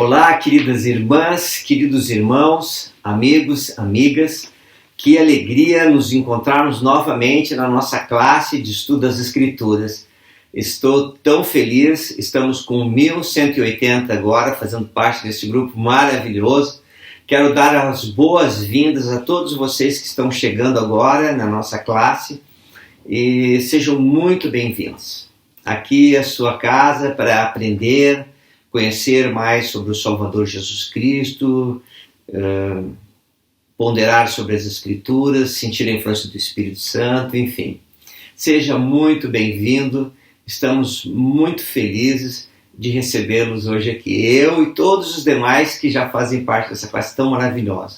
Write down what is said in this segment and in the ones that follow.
Olá, queridas irmãs, queridos irmãos, amigos, amigas. Que alegria nos encontrarmos novamente na nossa classe de estudo das Escrituras. Estou tão feliz, estamos com 1180 agora, fazendo parte desse grupo maravilhoso. Quero dar as boas-vindas a todos vocês que estão chegando agora na nossa classe e sejam muito bem-vindos. Aqui é a sua casa para aprender, conhecer mais sobre o Salvador Jesus Cristo, ponderar sobre as Escrituras, sentir a influência do Espírito Santo, enfim. Seja muito bem-vindo, estamos muito felizes de recebê-los hoje aqui, eu e todos os demais que já fazem parte dessa classe tão maravilhosa.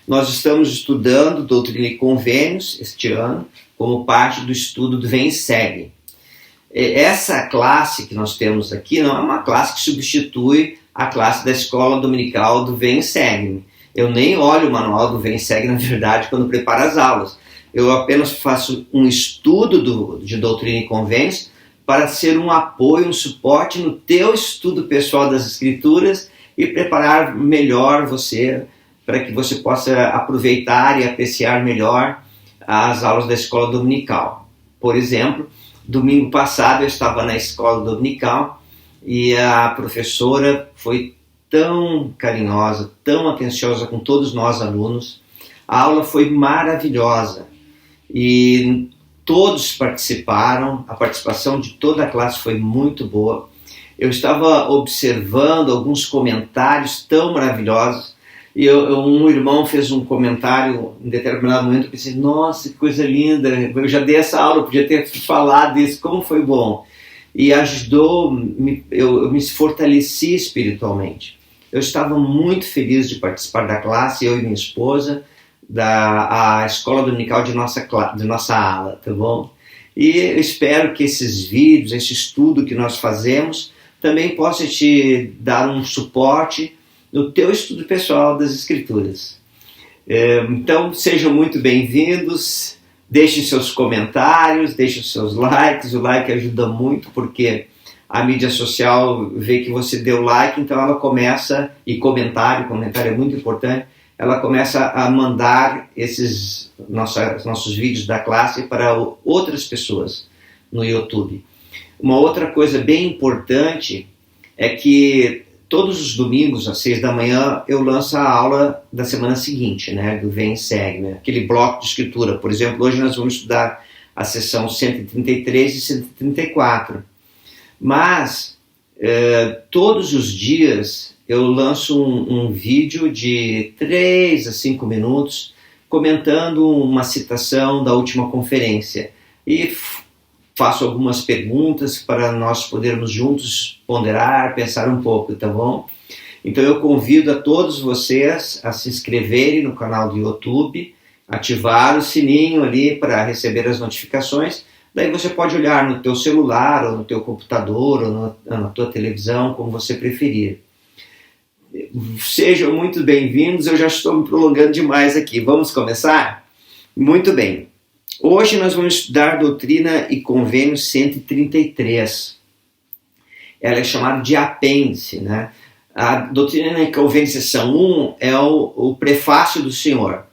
Nós estamos estudando Doutrina e Convênios este ano, como parte do estudo do Vem e Segue. Essa classe que nós temos aqui não é uma classe que substitui a classe da escola dominical do Vem e Segue. Eu nem olho o manual do Vem e Segue, na verdade, quando preparo as aulas. Eu apenas faço um estudo de Doutrina e Convênios para ser um apoio, um suporte no teu estudo pessoal das Escrituras e preparar melhor você, para que você possa aproveitar e apreciar melhor as aulas da escola dominical. Por exemplo, domingo passado eu estava na escola dominical e a professora foi tão carinhosa, tão atenciosa com todos nós alunos. A aula foi maravilhosa e todos participaram, a participação de toda a classe foi muito boa. Eu estava observando alguns comentários tão maravilhosos e um irmão fez um comentário em determinado momento. Eu pensei, nossa, que coisa linda, eu já dei essa aula, eu podia ter falado isso, como foi bom. E ajudou, eu me fortaleci espiritualmente. Eu estava muito feliz de participar da classe, eu e minha esposa, da escola dominical de nossa ala, tá bom? E eu espero que esses vídeos, esse estudo que nós fazemos, também possa te dar um suporte no teu estudo pessoal das Escrituras. Então, sejam muito bem-vindos, deixem seus comentários, deixem seus likes, o like ajuda muito porque a mídia social vê que você deu like, então ela começa, e comentário é muito importante, ela começa a mandar esses nossos vídeos da classe para outras pessoas no YouTube. Uma outra coisa bem importante é que todos os domingos, às 6 da manhã, eu lanço a aula da semana seguinte, né, do Vem e Segue, né, aquele bloco de escritura. Por exemplo, hoje nós vamos estudar a sessão 133 e 134. Mas, todos os dias, eu lanço um vídeo de 3 a 5 minutos comentando uma citação da última conferência e faço algumas perguntas para nós podermos juntos ponderar, pensar um pouco, tá bom? Então eu convido a todos vocês a se inscreverem no canal do YouTube, ativar o sininho ali para receber as notificações. Daí você pode olhar no teu celular, ou no teu computador, ou na tua televisão, como você preferir. Sejam muito bem-vindos, eu já estou me prolongando demais aqui. Vamos começar? Muito bem. Hoje nós vamos estudar Doutrina e Convênios 133. Ela é chamada de apêndice, né? A Doutrina e Convênios seção 1 é o prefácio do Senhor.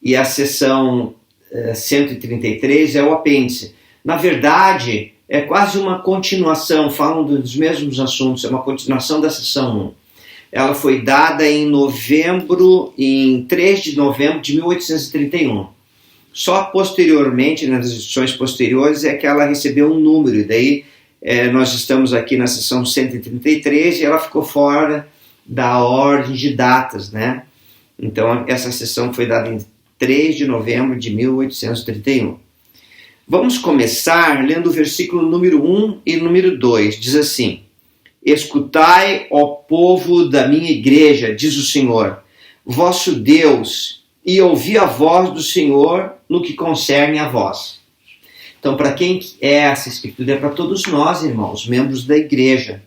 E a seção 133 é o apêndice. Na verdade, é quase uma continuação, falam dos mesmos assuntos, é uma continuação da seção 1. Ela foi dada em 3 de novembro de 1831. Só posteriormente, nas edições posteriores, é que ela recebeu um número, e daí nós estamos aqui na seção 133 e ela ficou fora da ordem de datas, né? Então, essa sessão foi dada em 3 de novembro de 1831. Vamos começar lendo o versículo número 1 e número 2. Diz assim: Escutai, ó povo da minha igreja, diz o Senhor, vosso Deus, e ouvi a voz do Senhor no que concerne a vós. Então, para quem é essa escritura? É para todos nós, irmãos, membros da igreja.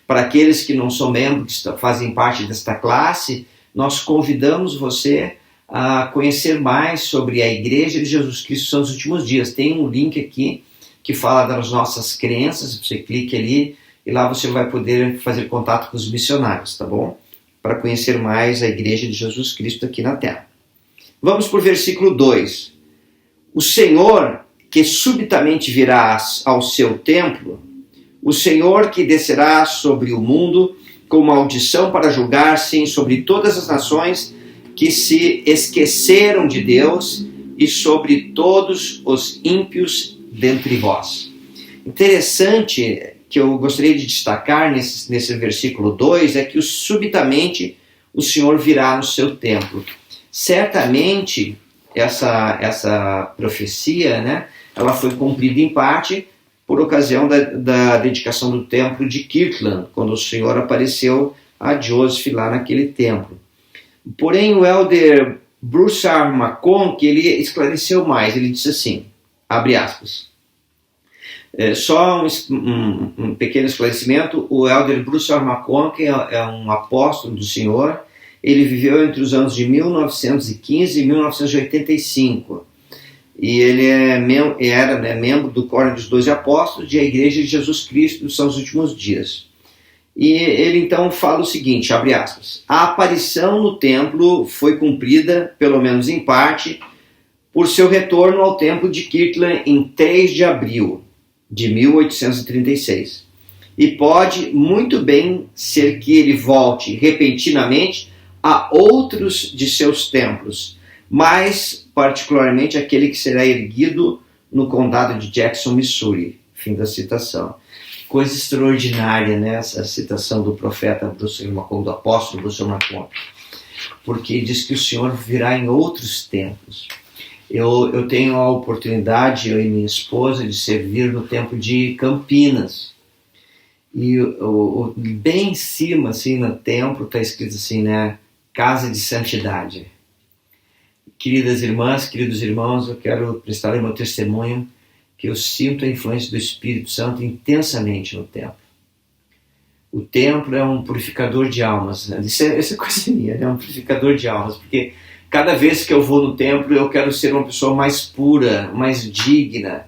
Para aqueles que não são membros, que fazem parte desta classe, nós convidamos você a conhecer mais sobre a Igreja de Jesus Cristo dos Últimos Dias. Tem um link aqui que fala das nossas crenças, você clique ali e lá você vai poder fazer contato com os missionários, tá bom? Para conhecer mais a Igreja de Jesus Cristo aqui na Terra. Vamos para o versículo 2. O Senhor que subitamente virá ao seu templo, o Senhor que descerá sobre o mundo com maldição para julgar, sim, sobre todas as nações que se esqueceram de Deus e sobre todos os ímpios dentre vós. Interessante que eu gostaria de destacar nesse versículo 2 é que subitamente o Senhor virá no seu templo. Certamente essa profecia, né, ela foi cumprida em parte por ocasião da dedicação do templo de Kirtland, quando o Senhor apareceu a Joseph lá naquele templo. Porém, o elder Bruce R. McConkie, ele esclareceu mais, ele disse assim, abre aspas, só um pequeno esclarecimento, o elder Bruce R. McConkie é um apóstolo do Senhor, ele viveu entre os anos de 1915 e 1985, e ele era membro do Coro dos 12 Apóstolos e a Igreja de Jesus Cristo dos Santos Últimos Dias. E ele então fala o seguinte, abre aspas, a aparição no templo foi cumprida, pelo menos em parte, por seu retorno ao templo de Kirtland em 3 de abril de 1836. E pode muito bem ser que ele volte repentinamente a outros de seus templos, mas particularmente aquele que será erguido no condado de Jackson, Missouri. Fim da citação. Coisa extraordinária, né? Essa citação do profeta Bruce McConkie, do apóstolo Bruce McConkie, porque diz que o Senhor virá em outros templos. Eu tenho a oportunidade, eu e minha esposa, de servir no templo de Campinas. E bem em cima, assim, no templo, está escrito assim, né? Casa de Santidade. Queridas irmãs, queridos irmãos, eu quero prestar o meu testemunho que eu sinto a influência do Espírito Santo intensamente no templo. O templo é um purificador de almas. Né? Isso é coisa minha, é um purificador de almas, porque cada vez que eu vou no templo eu quero ser uma pessoa mais pura, mais digna.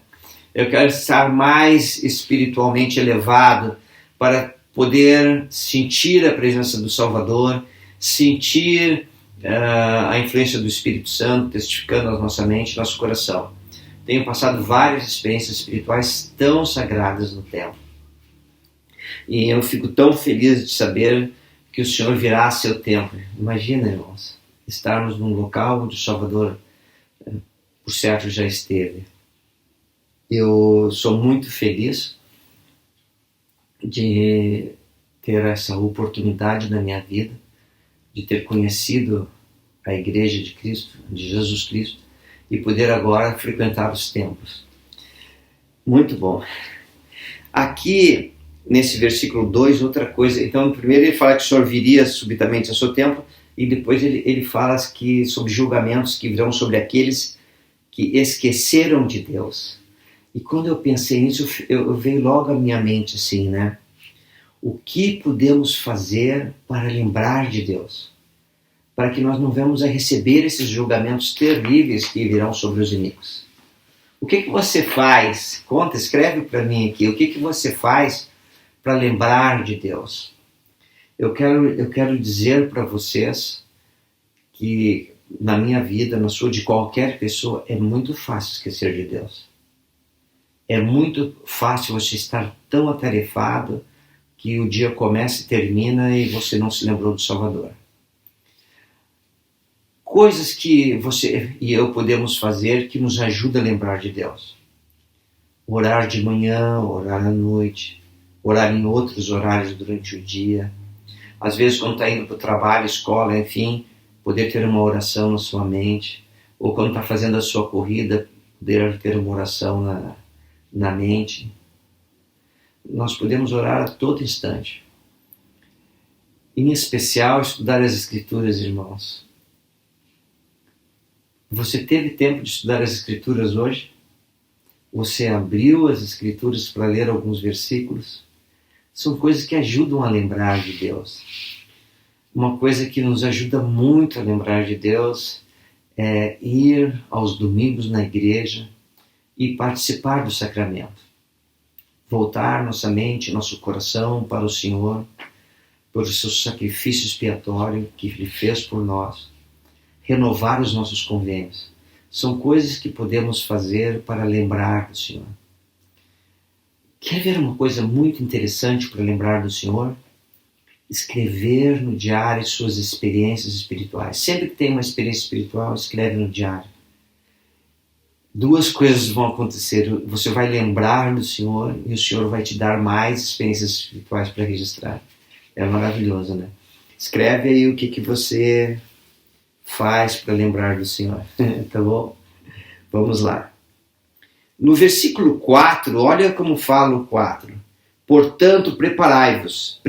Eu quero estar mais espiritualmente elevado para poder sentir a presença do Salvador, sentir a influência do Espírito Santo testificando na nossa mente, nosso coração. Tenho passado várias experiências espirituais tão sagradas no templo. E eu fico tão feliz de saber que o Senhor virá a seu templo. Imagina, irmãos, estarmos num local onde o Salvador, por certo, já esteve. Eu sou muito feliz de ter essa oportunidade na minha vida, de ter conhecido a Igreja de Cristo, de Jesus Cristo, e poder agora frequentar os templos. Muito bom. Aqui, nesse versículo 2, outra coisa. Então, primeiro ele fala que o Senhor viria subitamente ao seu templo, e depois ele fala sobre julgamentos que virão sobre aqueles que esqueceram de Deus. E quando eu pensei nisso, eu veio logo à minha mente assim, né? O que podemos fazer para lembrar de Deus? Para que nós não venhamos a receber esses julgamentos terríveis que virão sobre os inimigos. O que você faz? Conta, escreve para mim aqui. O que você faz para lembrar de Deus? Eu quero dizer para vocês que na minha vida, na sua, de qualquer pessoa, é muito fácil esquecer de Deus. É muito fácil você estar tão atarefado que o dia começa e termina e você não se lembrou do Salvador. Coisas que você e eu podemos fazer que nos ajudam a lembrar de Deus. Orar de manhã, orar à noite, orar em outros horários durante o dia. Às vezes quando está indo para o trabalho, escola, enfim, poder ter uma oração na sua mente. Ou quando está fazendo a sua corrida, poder ter uma oração na mente. Nós podemos orar a todo instante. Em especial, estudar as Escrituras, irmãos. Você teve tempo de estudar as Escrituras hoje? Você abriu as Escrituras para ler alguns versículos? São coisas que ajudam a lembrar de Deus. Uma coisa que nos ajuda muito a lembrar de Deus é ir aos domingos na igreja e participar do sacramento. voltar nossa mente, nosso coração para o Senhor, por seu sacrifício expiatório que Ele fez por nós, renovar os nossos convênios. São coisas que podemos fazer para lembrar do Senhor. Quer ver uma coisa muito interessante para lembrar do Senhor? Escrever no diário suas experiências espirituais. Sempre que tem uma experiência espiritual, escreve no diário. Duas coisas vão acontecer. Você vai lembrar do Senhor e o Senhor vai te dar mais experiências espirituais para registrar. É maravilhoso, né? Escreve aí o que você faz para lembrar do Senhor. Tá bom? Vamos lá. No versículo 4, olha como fala o 4. Portanto, preparai-vos,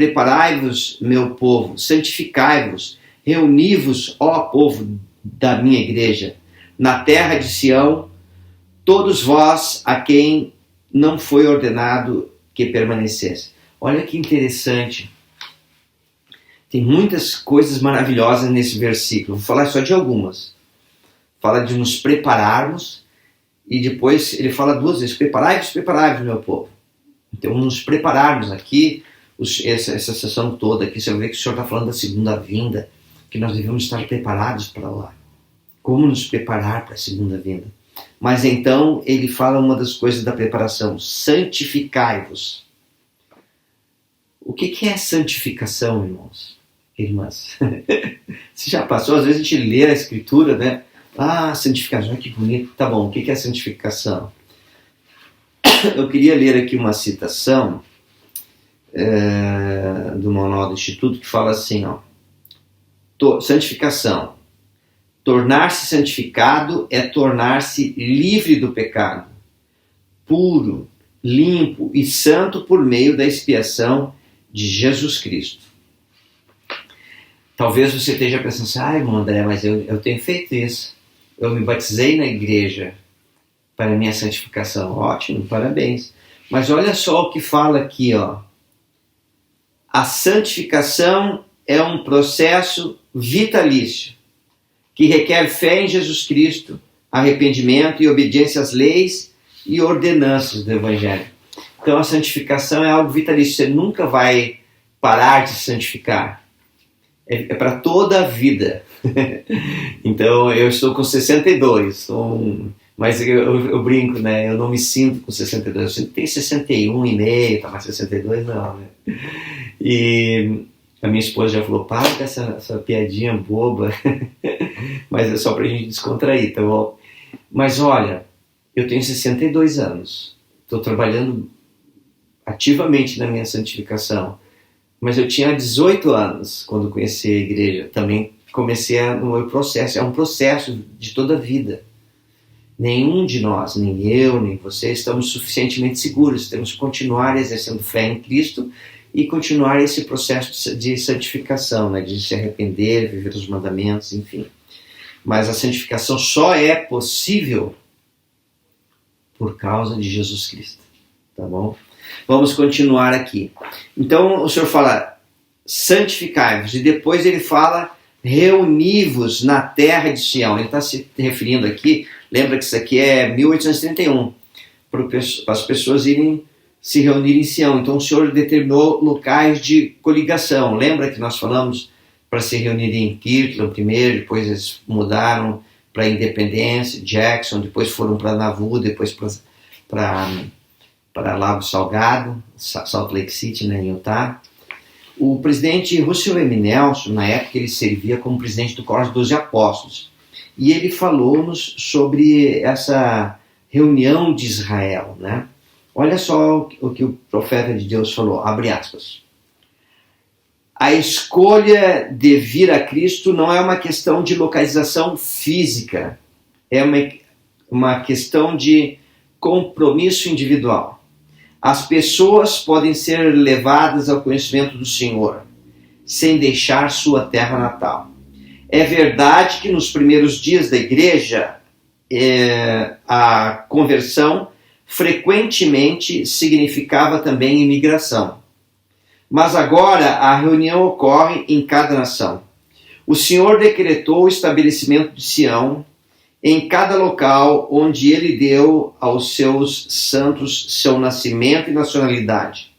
meu povo, santificai-vos, reuni-vos, ó povo da minha igreja, na terra de Sião, todos vós a quem não foi ordenado que permanecesse. Olha que interessante. Tem muitas coisas maravilhosas nesse versículo. Vou falar só de algumas. Fala de nos prepararmos e depois ele fala duas vezes, preparai-vos, meu povo. Então, nos prepararmos aqui, essa sessão toda aqui, você vai ver que o Senhor está falando da segunda vinda, que nós devemos estar preparados para lá. Como nos preparar para a segunda vinda? Mas então, ele fala uma das coisas da preparação, santificai-vos. O que é santificação, irmãos? Irmãs? Você já passou, às vezes a gente lê a Escritura, né? Ah, santificação, que bonito. Tá bom, o que é santificação? Eu queria ler aqui uma citação do Manual do Instituto que fala assim, ó, santificação. Tornar-se santificado é tornar-se livre do pecado, puro, limpo e santo por meio da expiação de Jesus Cristo. Talvez você esteja pensando assim, irmão André, mas eu tenho feito isso. Eu me batizei na igreja para a minha santificação. Ótimo, parabéns. Mas olha só o que fala aqui, ó. A santificação é um processo vitalício que requer fé em Jesus Cristo, arrependimento e obediência às leis e ordenanças do Evangelho. Então a santificação é algo vitalício. Você nunca vai parar de se santificar. É para toda a vida. Então eu estou com 62, mas eu brinco, né? Eu não me sinto com 62, eu sinto que tem 61,5, tá, mas 62 não, né? E a minha esposa já falou, para com essa piadinha boba, mas é só pra gente descontrair, tá bom? Mas olha, eu tenho 62 anos, estou trabalhando ativamente na minha santificação, mas eu tinha 18 anos quando conheci a igreja, também comecei no meu processo, é um processo de toda a vida. Nenhum de nós, nem eu, nem você, estamos suficientemente seguros, temos que continuar exercendo fé em Cristo e continuar esse processo de santificação, né, de se arrepender, viver os mandamentos, enfim. Mas a santificação só é possível por causa de Jesus Cristo, tá bom? Vamos continuar aqui. Então o Senhor fala, santificai-vos, e depois ele fala, reuni-vos na terra de Sião. Ele está se referindo aqui, lembra que isso aqui é 1831, para as pessoas irem se reunir em Sião. Então o Senhor determinou locais de coligação. Lembra que nós falamos para se reunirem em Kirtland primeiro, depois eles mudaram para Independência, Jackson, depois foram para Nauvoo, depois para Lago Salgado, Salt Lake City, né, em Utah. O presidente Russell M. Nelson, na época, ele servia como presidente do Coro dos 12 Apóstolos. E ele falou-nos sobre essa reunião de Israel, né? Olha só o que o profeta de Deus falou, abre aspas. A escolha de vir a Cristo não é uma questão de localização física, é uma questão de compromisso individual. As pessoas podem ser levadas ao conhecimento do Senhor, sem deixar sua terra natal. É verdade que nos primeiros dias da igreja, a conversão frequentemente significava também imigração. Mas agora a reunião ocorre em cada nação. O Senhor decretou o estabelecimento de Sião em cada local onde ele deu aos seus santos seu nascimento e nacionalidade.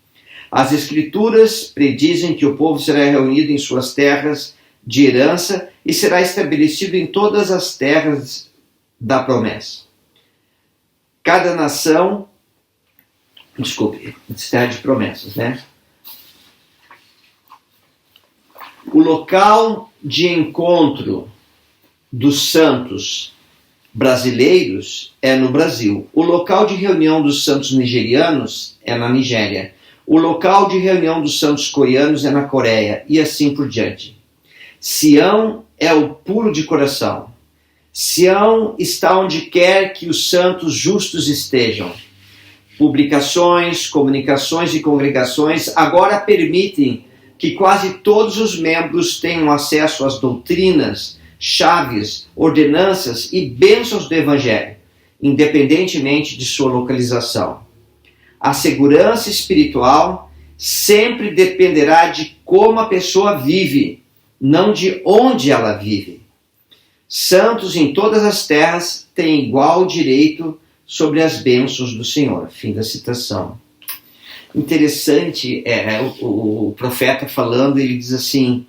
As Escrituras predizem que o povo será reunido em suas terras de herança e será estabelecido em todas as terras da promessa. Cada nação, terra de promessas, né? O local de encontro dos santos brasileiros é no Brasil. O local de reunião dos santos nigerianos é na Nigéria. O local de reunião dos santos coreanos é na Coreia, e assim por diante. Sião é o puro de coração. Sião está onde quer que os santos justos estejam. Publicações, comunicações e congregações agora permitem que quase todos os membros tenham acesso às doutrinas, chaves, ordenanças e bênçãos do Evangelho, independentemente de sua localização. A segurança espiritual sempre dependerá de como a pessoa vive, não de onde ela vive. Santos em todas as terras têm igual direito sobre as bênçãos do Senhor. Fim da citação. Interessante o profeta falando, ele diz assim,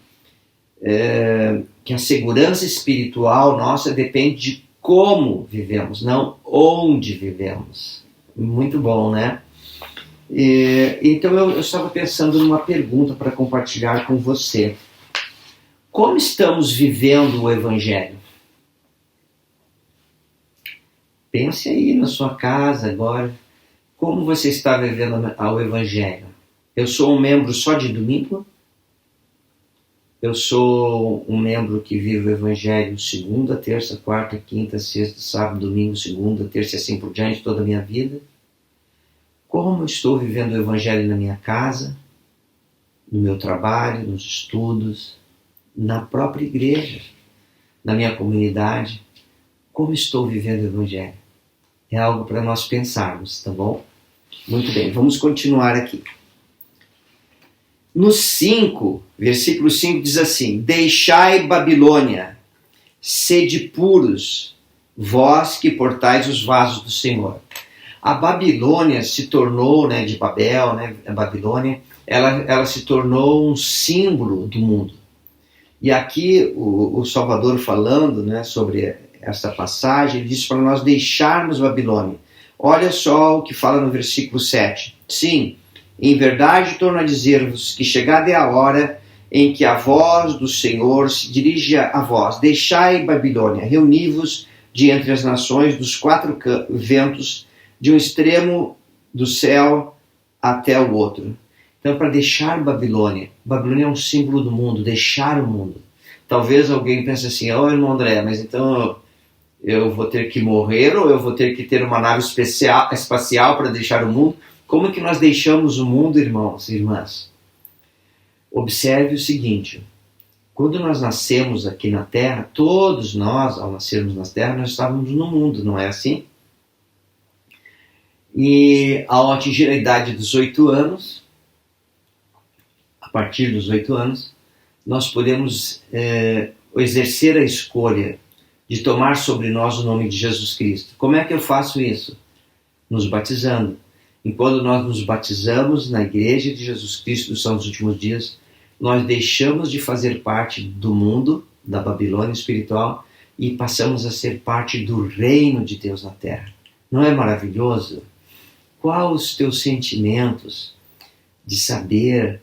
que a segurança espiritual nossa depende de como vivemos, não onde vivemos. Muito bom, né? Então eu estava pensando numa pergunta para compartilhar com você. Como estamos vivendo o Evangelho? Pense aí na sua casa agora. Como você está vivendo o Evangelho? Eu sou um membro só de domingo? Eu sou um membro que vive o Evangelho segunda, terça, quarta, quinta, sexta, sábado, domingo, segunda, terça e assim por diante toda a minha vida? Como eu estou vivendo o Evangelho na minha casa, no meu trabalho, nos estudos, na própria igreja, na minha comunidade? Como estou vivendo o Evangelho? É algo para nós pensarmos, tá bom? Muito bem, vamos continuar aqui. No 5, versículo 5 diz assim: Deixai Babilônia, sede puros, vós que portais os vasos do Senhor. A Babilônia se tornou, de Babel, a Babilônia, ela se tornou um símbolo do mundo. E aqui o Salvador falando, sobre essa passagem, ele diz para nós deixarmos Babilônia. Olha só o que fala no versículo 7. Sim, em verdade torno a dizer-vos que chegada é a hora em que a voz do Senhor se dirige a vós. Deixai Babilônia, reuni-vos de entre as nações dos 4 ventos, de um extremo do céu até o outro. Então, para deixar Babilônia. Babilônia é um símbolo do mundo, deixar o mundo. Talvez alguém pense assim, irmão André, mas então eu vou ter que morrer ou eu vou ter que ter uma nave espacial para deixar o mundo? Como é que nós deixamos o mundo, irmãos e irmãs? Observe o seguinte, quando nós nascemos aqui na Terra, todos nós, ao nascermos na Terra, nós estávamos no mundo, não é assim? E ao atingir a idade dos 8 anos, a partir dos 8 anos, nós podemos exercer a escolha de tomar sobre nós o nome de Jesus Cristo. Como é que eu faço isso? Nos batizando. E quando nós nos batizamos na Igreja de Jesus Cristo dos Santos Últimos Dias, nós deixamos de fazer parte do mundo, da Babilônia espiritual, e passamos a ser parte do reino de Deus na Terra. Não é maravilhoso? Quais os teus sentimentos de saber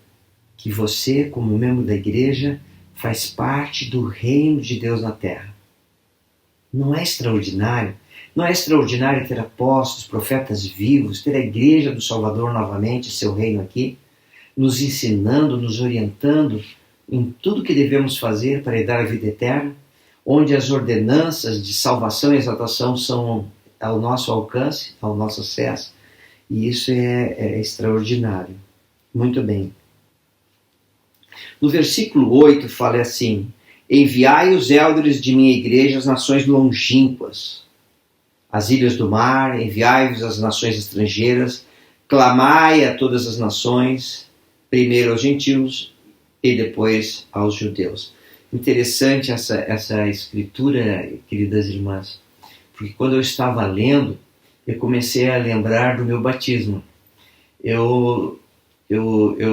que você, como membro da igreja, faz parte do reino de Deus na Terra? Não é extraordinário? Não é extraordinário ter apóstolos, profetas vivos, ter a igreja do Salvador novamente, seu reino aqui, nos ensinando, nos orientando em tudo que devemos fazer para herdar a vida eterna, onde as ordenanças de salvação e exaltação são ao nosso alcance, ao nosso acesso, e isso é extraordinário. Muito bem. No versículo 8 fala assim: enviai os élderes de minha igreja às nações longínquas, às ilhas do mar, enviai-vos às nações estrangeiras, clamai a todas as nações, primeiro aos gentios e depois aos judeus. Interessante essa escritura, queridas irmãs, porque quando eu estava lendo, eu comecei a lembrar do meu batismo. Eu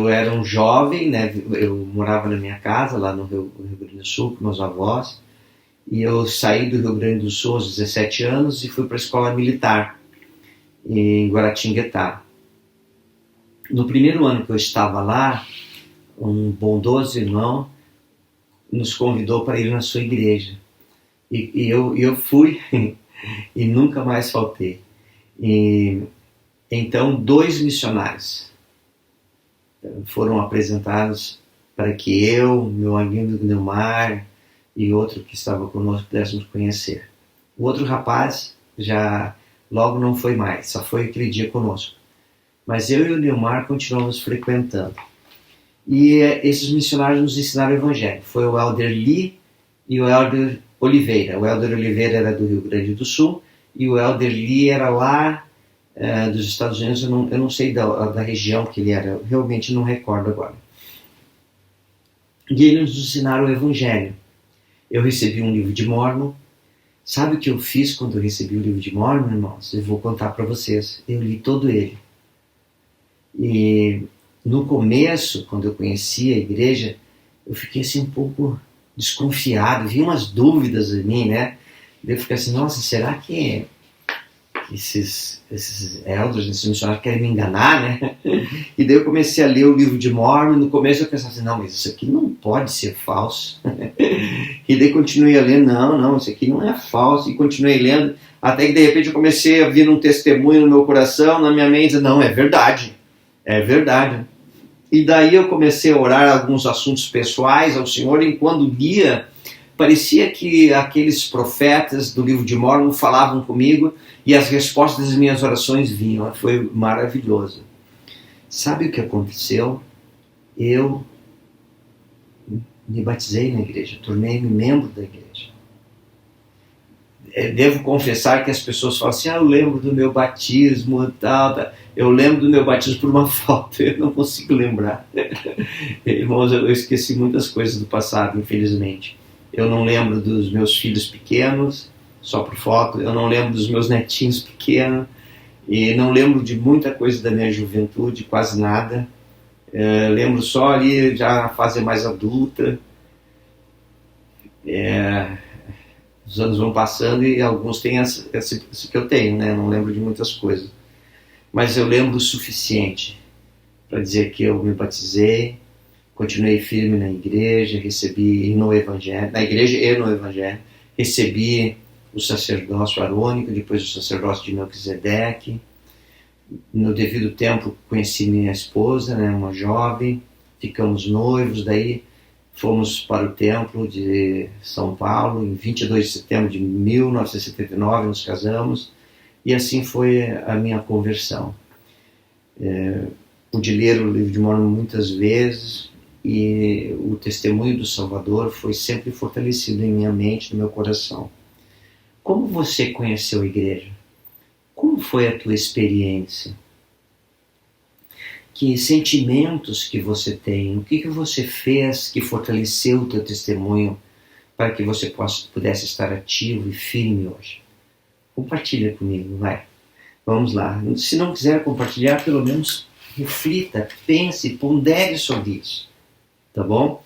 era um jovem, né? Eu morava na minha casa, lá no Rio Grande do Sul, com meus avós, e eu saí do Rio Grande do Sul aos 17 anos e fui para a escola militar, em Guaratinguetá. No primeiro ano que eu estava lá, um bondoso irmão nos convidou para ir na sua igreja. E eu fui e nunca mais faltei. E então 2 missionários foram apresentados para que eu, meu amigo Neumar e outro que estava conosco pudéssemos conhecer. O outro rapaz já logo não foi mais, só foi aquele dia conosco. Mas eu e o Neumar continuamos frequentando. E esses missionários nos ensinaram o Evangelho. Foi o Elder Lee e o Elder Oliveira. O Elder Oliveira era do Rio Grande do Sul e o Elder Lee era lá dos Estados Unidos. Eu não sei da região que ele era, eu realmente não recordo agora. E eles nos ensinaram o Evangelho. Eu recebi um livro de Mórmon. Sabe o que eu fiz quando eu recebi o livro de Mórmon, irmãos? Eu vou contar para vocês. Eu li todo ele. E no começo, quando eu conheci a igreja, eu fiquei assim um pouco desconfiado, vi umas dúvidas em mim, né? Eu fiquei assim, nossa, será que esses elders, esses missionários querem me enganar, né? E daí eu comecei a ler o livro de Mórmon, e no começo eu pensava assim, não, mas isso aqui não pode ser falso. E daí continuei a ler, não, isso aqui não é falso, e continuei lendo, até que de repente eu comecei a vir um testemunho no meu coração, na minha mente, não, é verdade. E daí eu comecei a orar alguns assuntos pessoais ao Senhor, e quando lia, parecia que aqueles profetas do livro de Mórmon falavam comigo e as respostas das minhas orações vinham. Foi maravilhoso. Sabe o que aconteceu? Eu me batizei na igreja, tornei-me membro da igreja. Devo confessar que as pessoas falam assim, eu lembro do meu batismo, tal. Eu lembro do meu batismo por uma foto, eu não consigo lembrar. Irmãos, eu esqueci muitas coisas do passado, infelizmente. Eu não lembro dos meus filhos pequenos, só por foto. Eu não lembro dos meus netinhos pequenos. E não lembro de muita coisa da minha juventude, quase nada. Lembro só ali, já na fase mais adulta. Os anos vão passando e alguns têm esse que eu tenho, né? Eu não lembro de muitas coisas. Mas eu lembro o suficiente para dizer que eu me batizei, continuei firme na igreja, recebi no Evangelho, na igreja e no Evangelho, recebi o sacerdócio arônico, depois o sacerdócio de Melquisedeque. No devido tempo conheci minha esposa, né, uma jovem, ficamos noivos, daí fomos para o templo de São Paulo, em 22 de setembro de 1979 nos casamos, e assim foi a minha conversão. Pude ler o livro de Mórmon muitas vezes, e o testemunho do Salvador foi sempre fortalecido em minha mente, no meu coração. Como você conheceu a igreja? Como foi a tua experiência? Que sentimentos que você tem? O que você fez que fortaleceu o teu testemunho para que você pudesse estar ativo e firme hoje? Compartilha comigo, vai. Vamos lá. Se não quiser compartilhar, pelo menos reflita, pense, pondere sobre isso. Tá bom?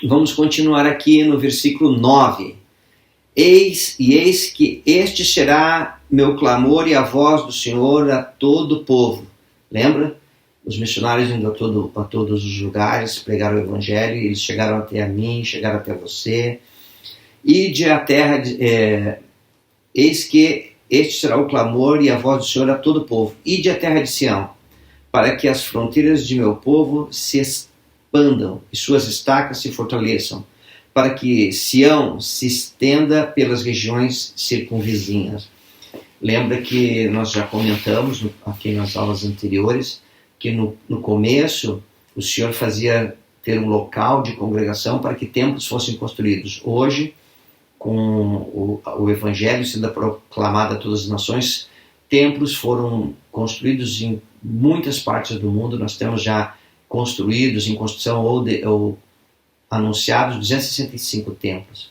Vamos continuar aqui no versículo 9. Eis que este será meu clamor e a voz do Senhor a todo o povo. Lembra? Os missionários indo a todos os lugares, pregaram o Evangelho, e eles chegaram até a mim, chegaram até você. Ide à terra, eis que este será o clamor e a voz do Senhor a todo o povo. Ide à terra de Sião, para que as fronteiras de meu povo se expandam e suas estacas se fortaleçam, para que Sião se estenda pelas regiões circunvizinhas. Lembra que nós já comentamos aqui nas aulas anteriores que no começo o Senhor fazia ter um local de congregação para que templos fossem construídos. Hoje, com o Evangelho sendo proclamado a todas as nações, templos foram construídos em muitas partes do mundo. Nós temos já construídos, em construção ou anunciados, 265 templos.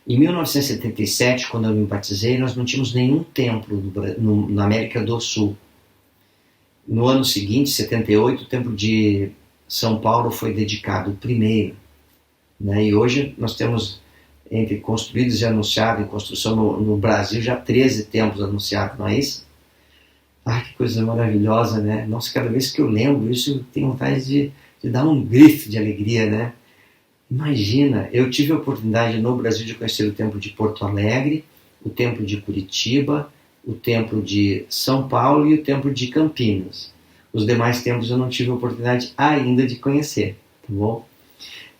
Em 1977, quando eu me batizei, nós não tínhamos nenhum templo na América do Sul. No ano seguinte, 78, o templo de São Paulo foi dedicado, o primeiro. Né? E hoje nós temos, entre construídos e anunciados, em construção no Brasil, já 13 templos anunciados, não é isso? Ah, que coisa maravilhosa, né? Nossa, cada vez que eu lembro isso, eu tenho vontade de dar um grito de alegria, né? Imagina, eu tive a oportunidade no Brasil de conhecer o templo de Porto Alegre, o templo de Curitiba, o templo de São Paulo e o templo de Campinas. Os demais templos eu não tive a oportunidade ainda de conhecer, tá bom?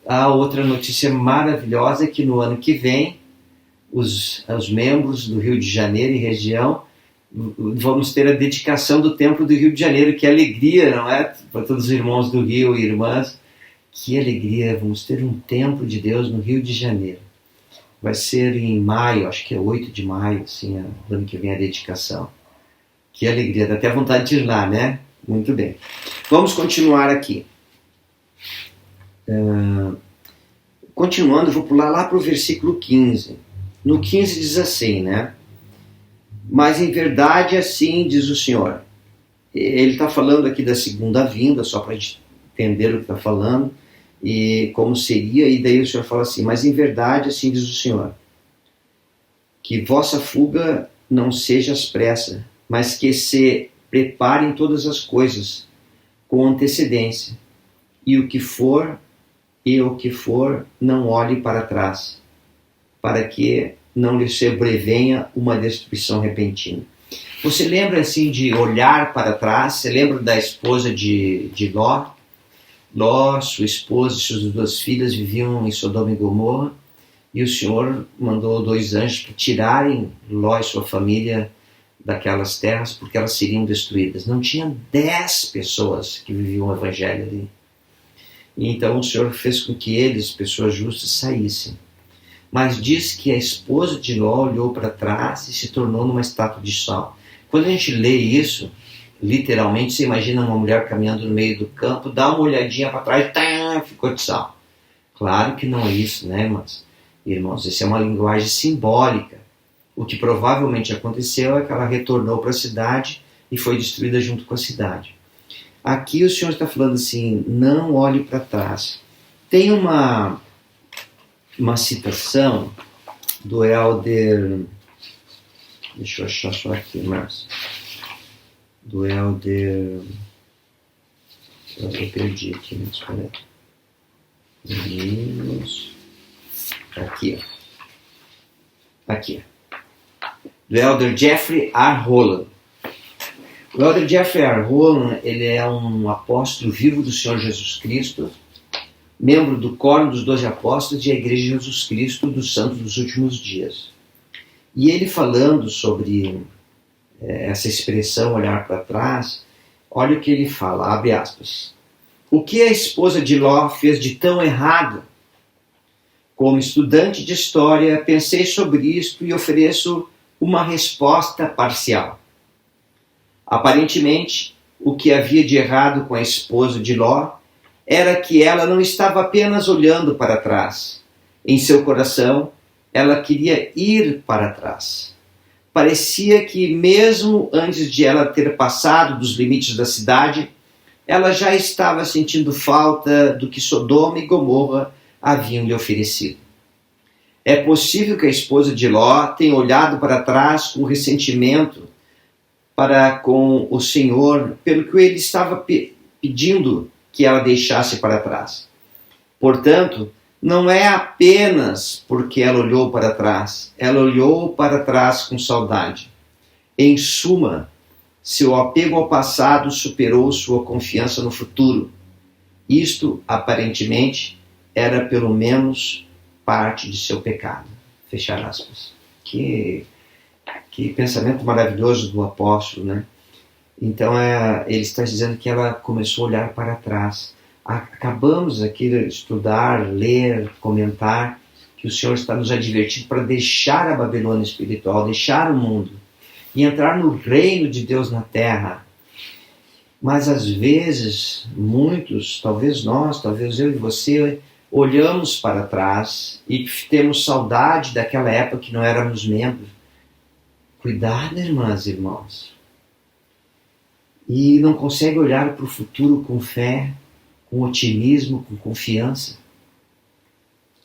A outra notícia maravilhosa é que no ano que vem, os membros do Rio de Janeiro e região vamos ter a dedicação do templo do Rio de Janeiro. Que alegria, não é? Para todos os irmãos do Rio e irmãs, que alegria, vamos ter um templo de Deus no Rio de Janeiro. Vai ser em maio, acho que é 8 de maio, assim, no ano que vem a dedicação. Que alegria, dá até vontade de ir lá, né? Muito bem. Vamos continuar aqui. Continuando, vou pular lá para o versículo 15. No 15 diz assim, né? Mas em verdade assim diz o Senhor. Ele está falando aqui da segunda vinda, só para a gente entender o que está falando e como seria, e daí o Senhor fala assim, mas em verdade assim diz o Senhor, que vossa fuga não seja expressa, mas que se preparem todas as coisas com antecedência, e o que for, não olhe para trás, para que não lhe sobrevenha uma destruição repentina. Você lembra assim de olhar para trás? Você lembra da esposa de Ló? Ló, sua esposa e suas 2 filhas viviam em Sodoma e Gomorra, e o Senhor mandou 2 anjos para tirarem Ló e sua família daquelas terras, porque elas seriam destruídas. Não tinha 10 pessoas que viviam o evangelho ali. E então o Senhor fez com que eles, pessoas justas, saíssem. Mas diz que a esposa de Ló olhou para trás e se tornou numa estátua de sal. Quando a gente lê isso, literalmente, você imagina uma mulher caminhando no meio do campo, dá uma olhadinha para trás, tá, ficou de sal. Claro que não é isso, né, irmãos? Isso é uma linguagem simbólica. O que provavelmente aconteceu é que ela retornou para a cidade e foi destruída junto com a cidade. Aqui o Senhor está falando assim, não olhe para trás. Tem uma citação do Elder, deixa eu achar só aqui, Márcio, do Elder, eu perdi aqui, mas espera aí. Aqui, do Elder Jeffrey R. Holland. O Elder Jeffrey R. Holland, ele é um apóstolo vivo do Senhor Jesus Cristo, membro do Quórum dos 12 Apóstolos e a Igreja de Jesus Cristo dos Santos dos Últimos Dias. E ele falando sobre essa expressão, olhar para trás, olha o que ele fala, abre aspas. O que a esposa de Ló fez de tão errado? Como estudante de história, pensei sobre isto e ofereço uma resposta parcial. Aparentemente, o que havia de errado com a esposa de Ló era que ela não estava apenas olhando para trás. Em seu coração, ela queria ir para trás. Parecia que mesmo antes de ela ter passado dos limites da cidade, ela já estava sentindo falta do que Sodoma e Gomorra haviam lhe oferecido. É possível que a esposa de Ló tenha olhado para trás com ressentimento para com o Senhor, pelo que ele estava pedindo que ela deixasse para trás. Portanto, não é apenas porque ela olhou para trás, ela olhou para trás com saudade. Em suma, seu apego ao passado superou sua confiança no futuro. Isto, aparentemente, era pelo menos parte de seu pecado. Fechar aspas. Que pensamento maravilhoso do apóstolo, né? Então, ele está dizendo que ela começou a olhar para trás. Acabamos aqui de estudar, ler, comentar, que o Senhor está nos advertindo para deixar a Babilônia espiritual, deixar o mundo e entrar no reino de Deus na terra. Mas às vezes, muitos, talvez nós, talvez eu e você, olhamos para trás e temos saudade daquela época que não éramos membros. Cuidado, irmãs e irmãos. E não consegue olhar para o futuro com fé, com otimismo, com confiança.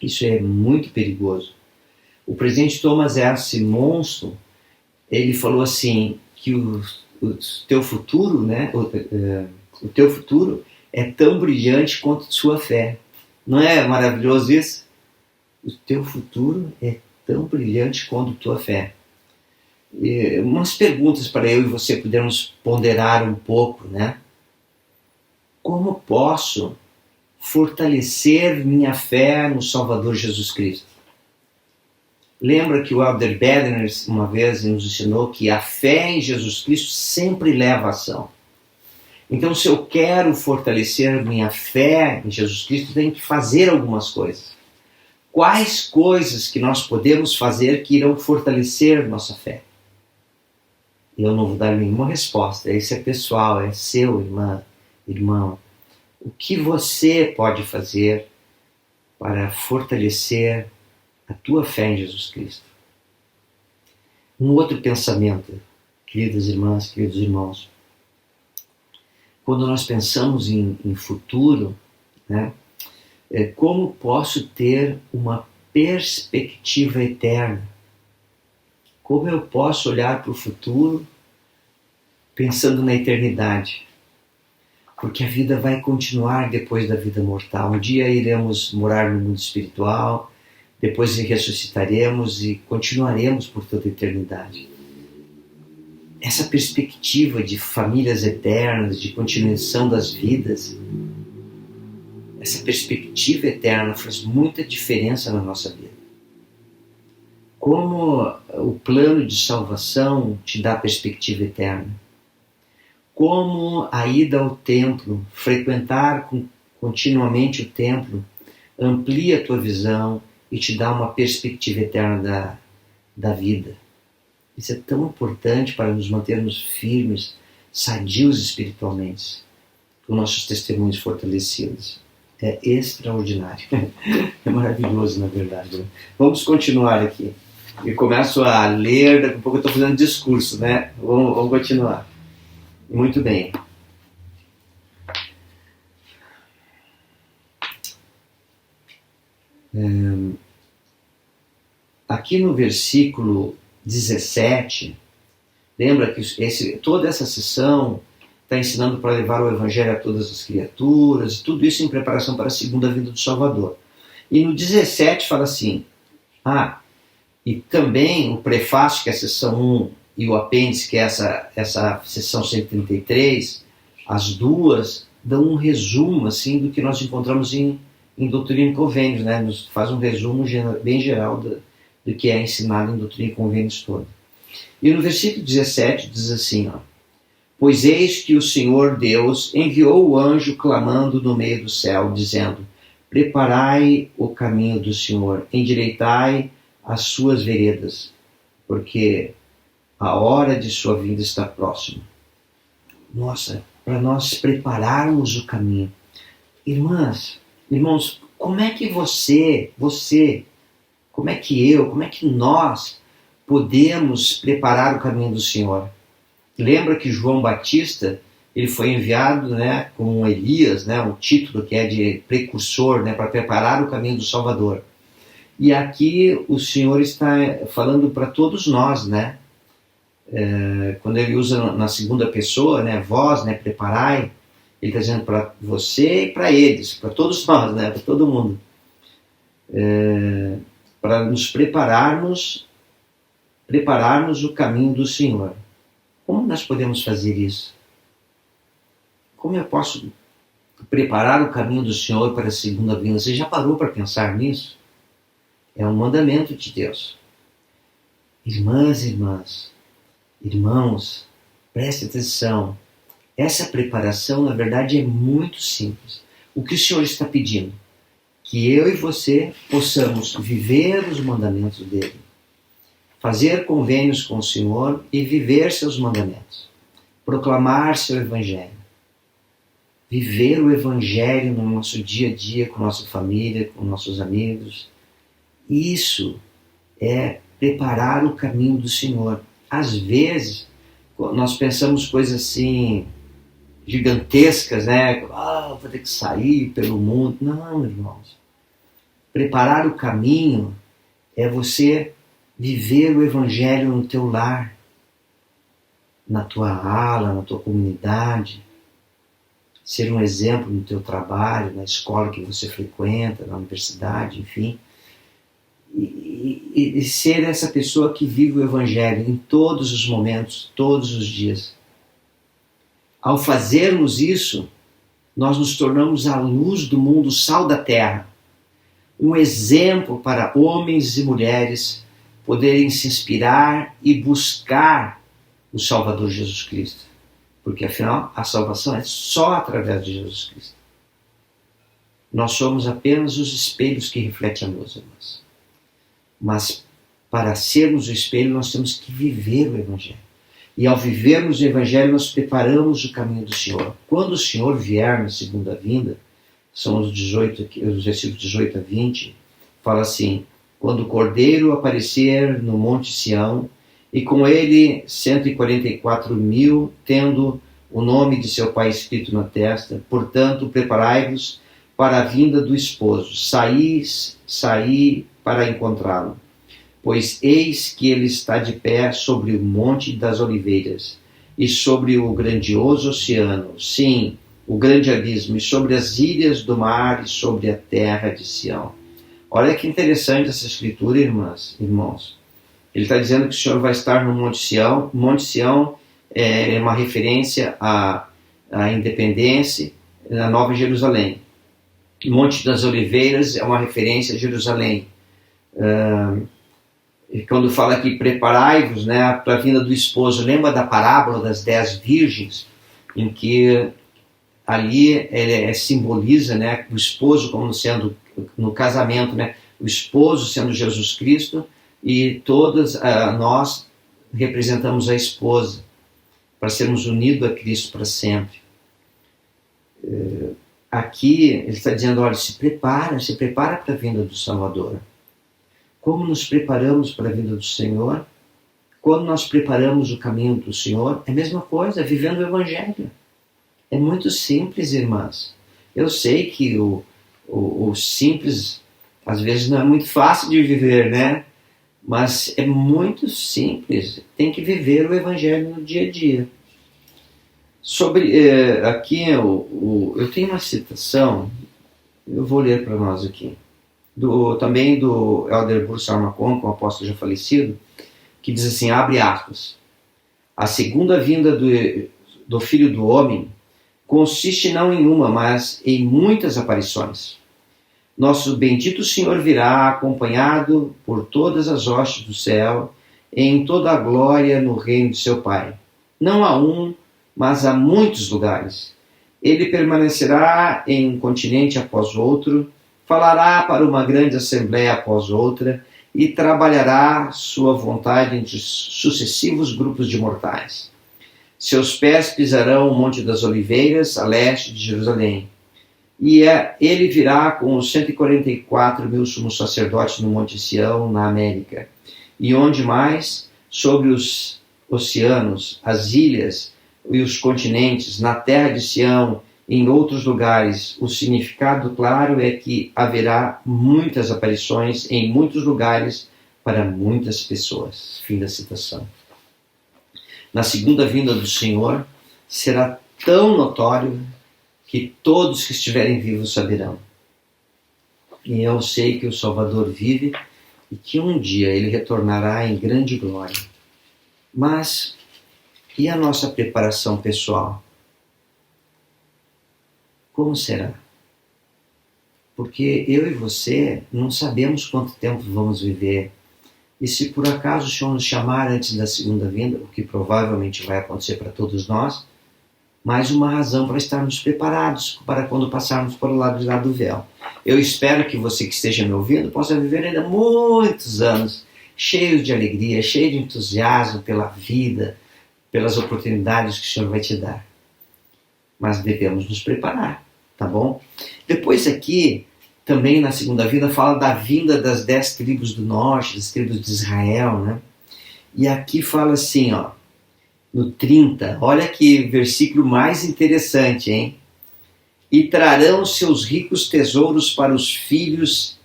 Isso é muito perigoso. O presidente Thomas S. Monson, ele falou assim, que o teu futuro, né, o teu futuro é tão brilhante quanto sua fé. Não é maravilhoso isso? O teu futuro é tão brilhante quanto tua fé. E umas perguntas para eu e você podermos ponderar um pouco, né? Como posso fortalecer minha fé no Salvador Jesus Cristo? Lembra que o Elder Bednar uma vez nos ensinou que a fé em Jesus Cristo sempre leva a ação. Então, se eu quero fortalecer minha fé em Jesus Cristo, eu tenho que fazer algumas coisas. Quais coisas que nós podemos fazer que irão fortalecer nossa fé? Eu não vou dar nenhuma resposta. Isso é pessoal, é seu, irmão. O que você pode fazer para fortalecer a tua fé em Jesus Cristo? Um outro pensamento, queridas irmãs, queridos irmãos. Quando nós pensamos em futuro, né, como posso ter uma perspectiva eterna? Como eu posso olhar para o futuro pensando na eternidade? Porque a vida vai continuar depois da vida mortal. Um dia iremos morar no mundo espiritual, depois ressuscitaremos e continuaremos por toda a eternidade. Essa perspectiva de famílias eternas, de continuação das vidas, essa perspectiva eterna faz muita diferença na nossa vida. Como o plano de salvação te dá perspectiva eterna. Como a ida ao templo, frequentar continuamente o templo, amplia a tua visão e te dá uma perspectiva eterna da vida. Isso é tão importante para nos mantermos firmes, sadios espiritualmente, com nossos testemunhos fortalecidos. É extraordinário. É maravilhoso, na verdade. Né? Vamos continuar aqui. Eu começo a ler, daqui a pouco eu estou fazendo discurso, né? Vamos continuar. Muito bem. Aqui no versículo 17, lembra que toda essa sessão está ensinando para levar o Evangelho a todas as criaturas, tudo isso em preparação para a segunda vinda do Salvador. E no 17 fala assim, e também o prefácio, que é a sessão 1, e o apêndice, que é essa sessão 133, as duas dão um resumo assim, do que nós encontramos em Doutrina e Convênios, né? Nos faz um resumo bem geral do que é ensinado em Doutrina e Convênios todo. E no versículo 17 diz assim, pois eis que o Senhor Deus enviou o anjo clamando no meio do céu, dizendo, preparai o caminho do Senhor, endireitai as suas veredas, porque a hora de sua vinda está próxima. Nossa, para nós prepararmos o caminho. Irmãs, irmãos, como é que você, como é que eu, como é que nós podemos preparar o caminho do Senhor? Lembra que João Batista, ele foi enviado, né, com Elias, né, um título que é de precursor, né, para preparar o caminho do Salvador. E aqui o Senhor está falando para todos nós, né? Quando ele usa na segunda pessoa, né, vós, né, preparai, ele está dizendo para você e para eles, para todos nós, né, para todo mundo. Para nos prepararmos o caminho do Senhor. Como nós podemos fazer isso? Como eu posso preparar o caminho do Senhor para a segunda vinda? Você já parou para pensar nisso? É um mandamento de Deus. Irmãs e irmãos, preste atenção. Essa preparação, na verdade, é muito simples. O que o Senhor está pedindo? Que eu e você possamos viver os mandamentos dele, fazer convênios com o Senhor e viver seus mandamentos, proclamar seu Evangelho, viver o Evangelho no nosso dia a dia, com nossa família, com nossos amigos. Isso é preparar o caminho do Senhor. Às vezes, nós pensamos coisas assim, gigantescas, né? Vou ter que sair pelo mundo. Não, irmãos. Preparar o caminho é você viver o Evangelho no teu lar, na tua ala, na tua comunidade, ser um exemplo no teu trabalho, na escola que você frequenta, na universidade, enfim. E ser essa pessoa que vive o Evangelho em todos os momentos, todos os dias. Ao fazermos isso, nós nos tornamos a luz do mundo, o sal da terra. Um exemplo para homens e mulheres poderem se inspirar e buscar o Salvador Jesus Cristo. Porque afinal, a salvação é só através de Jesus Cristo. Nós somos apenas os espelhos que refletem a luz, irmãos. Mas para sermos o espelho, nós temos que viver o Evangelho. E ao vivermos o Evangelho, nós preparamos o caminho do Senhor. Quando o Senhor vier na segunda vinda, são os versículos 18 a 20, fala assim: quando o Cordeiro aparecer no Monte Sião, e com ele 144.000, tendo o nome de seu Pai escrito na testa, portanto, preparai-vos para a vinda do esposo, saí para encontrá-lo. Pois eis que ele está de pé sobre o Monte das Oliveiras, e sobre o grandioso oceano, sim, o grande abismo, e sobre as ilhas do mar, e sobre a terra de Sião. Olha que interessante essa escritura, irmãos. Ele está dizendo que o Senhor vai estar no Monte Sião. O Monte Sião é uma referência à independência da Nova Jerusalém. O Monte das Oliveiras é uma referência a Jerusalém. E quando fala aqui, preparai-vos, né, para a vinda do esposo, lembra da parábola das 10 virgens, em que ali simboliza, né, o esposo como sendo, no casamento, né, o esposo sendo Jesus Cristo, e todas nós representamos a esposa, para sermos unidos a Cristo para sempre. Aqui ele está dizendo, olha, se prepara para a vinda do Salvador. Como nos preparamos para a vinda do Senhor? Quando nós preparamos o caminho do Senhor, é a mesma coisa, vivendo o Evangelho. É muito simples, irmãs. Eu sei que o simples, às vezes, não é muito fácil de viver, né? Mas é muito simples. Tem que viver o Evangelho no dia a dia. Aqui, eu tenho uma citação, eu vou ler para nós aqui, também do Elder Bruce Armacon, um apóstolo já falecido, que diz assim, abre aspas: a segunda vinda do Filho do Homem consiste não em uma, mas em muitas aparições. Nosso bendito Senhor virá acompanhado por todas as hostes do céu, em toda a glória no reino de seu Pai. Não há um, mas há muitos lugares. Ele permanecerá em um continente após outro, falará para uma grande assembleia após outra, e trabalhará sua vontade entre sucessivos grupos de mortais. Seus pés pisarão o Monte das Oliveiras, a leste de Jerusalém. E ele virá com os 144.000 sumos sacerdotes no Monte Sião, na América. E onde mais? Sobre os oceanos, as ilhas e os continentes, na terra de Sião, em outros lugares. O significado claro é que haverá muitas aparições em muitos lugares para muitas pessoas. Fim da citação. Na segunda vinda do Senhor, será tão notório que todos que estiverem vivos saberão. E eu sei que o Salvador vive e que um dia ele retornará em grande glória. Mas e a nossa preparação pessoal? Como será? Porque eu e você não sabemos quanto tempo vamos viver. E se por acaso o Senhor nos chamar antes da segunda vinda, o que provavelmente vai acontecer para todos nós, mais uma razão para estarmos preparados para quando passarmos para o lado de lá do véu. Eu espero que você que esteja me ouvindo possa viver ainda muitos anos cheios de alegria, cheio de entusiasmo pela vida, pelas oportunidades que o Senhor vai te dar. mas devemos nos preparar, tá bom? Depois aqui, também na segunda vinda, fala da vinda das 10 tribos do norte, das tribos de Israel, né? E aqui fala assim, ó, no 30, olha que versículo mais interessante, hein? E trarão seus ricos tesouros para os filhos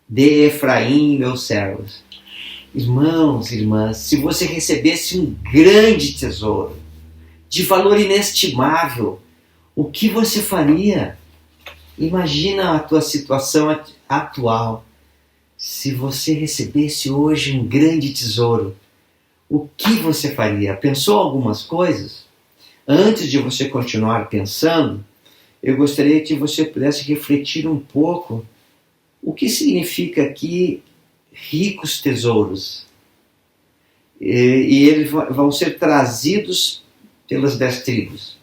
de Efraim, meus servos. Irmãos, irmãs, se você recebesse um grande tesouro, de valor inestimável, o que você faria? Imagina a tua situação atual. Se você recebesse hoje um grande tesouro, o que você faria? Pensou algumas coisas? Antes de você continuar pensando, eu gostaria que você pudesse refletir um pouco o que significa aqui ricos tesouros. E eles vão ser trazidos pelas 10 tribos.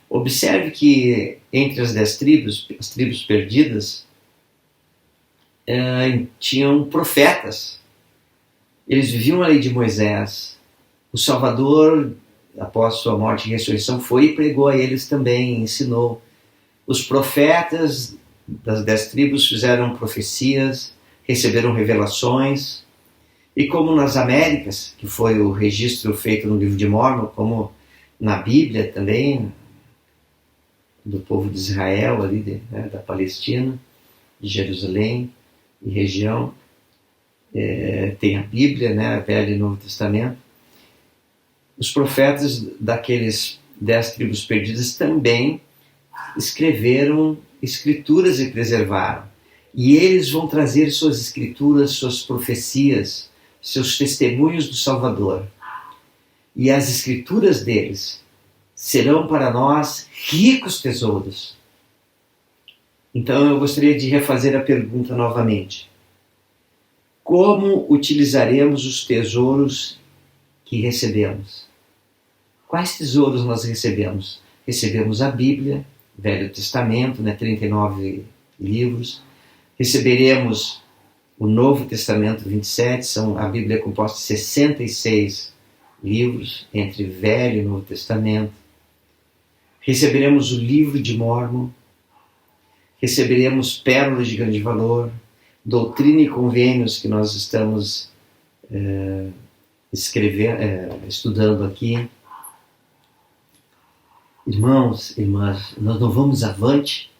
Observe que entre as 10 tribos, as tribos perdidas, tinham profetas. Eles viviam a lei de Moisés. O Salvador, após sua morte e ressurreição, foi e pregou a eles também, ensinou. Os profetas das 10 tribos fizeram profecias, receberam revelações, e como nas Américas, que foi o registro feito no livro de Mórmon, como na Bíblia também, do povo de Israel, ali, da Palestina, de Jerusalém e região, tem a Bíblia, né, Velho e Novo Testamento. Os profetas daqueles 10 tribos perdidas também escreveram escrituras e preservaram. E eles vão trazer suas escrituras, suas profecias, seus testemunhos do Salvador. E as escrituras deles serão para nós ricos tesouros. Então eu gostaria de refazer a pergunta novamente. Como utilizaremos os tesouros que recebemos? Quais tesouros nós recebemos? Recebemos a Bíblia, Velho Testamento, 39 livros. Receberemos o Novo Testamento, 27, a Bíblia é composta de 66 livros, entre Velho e Novo Testamento. Receberemos o livro de Mórmon, receberemos pérolas de grande valor, doutrina e convênios que nós estamos estudando aqui. Irmãos, irmãs, nós não vamos avante,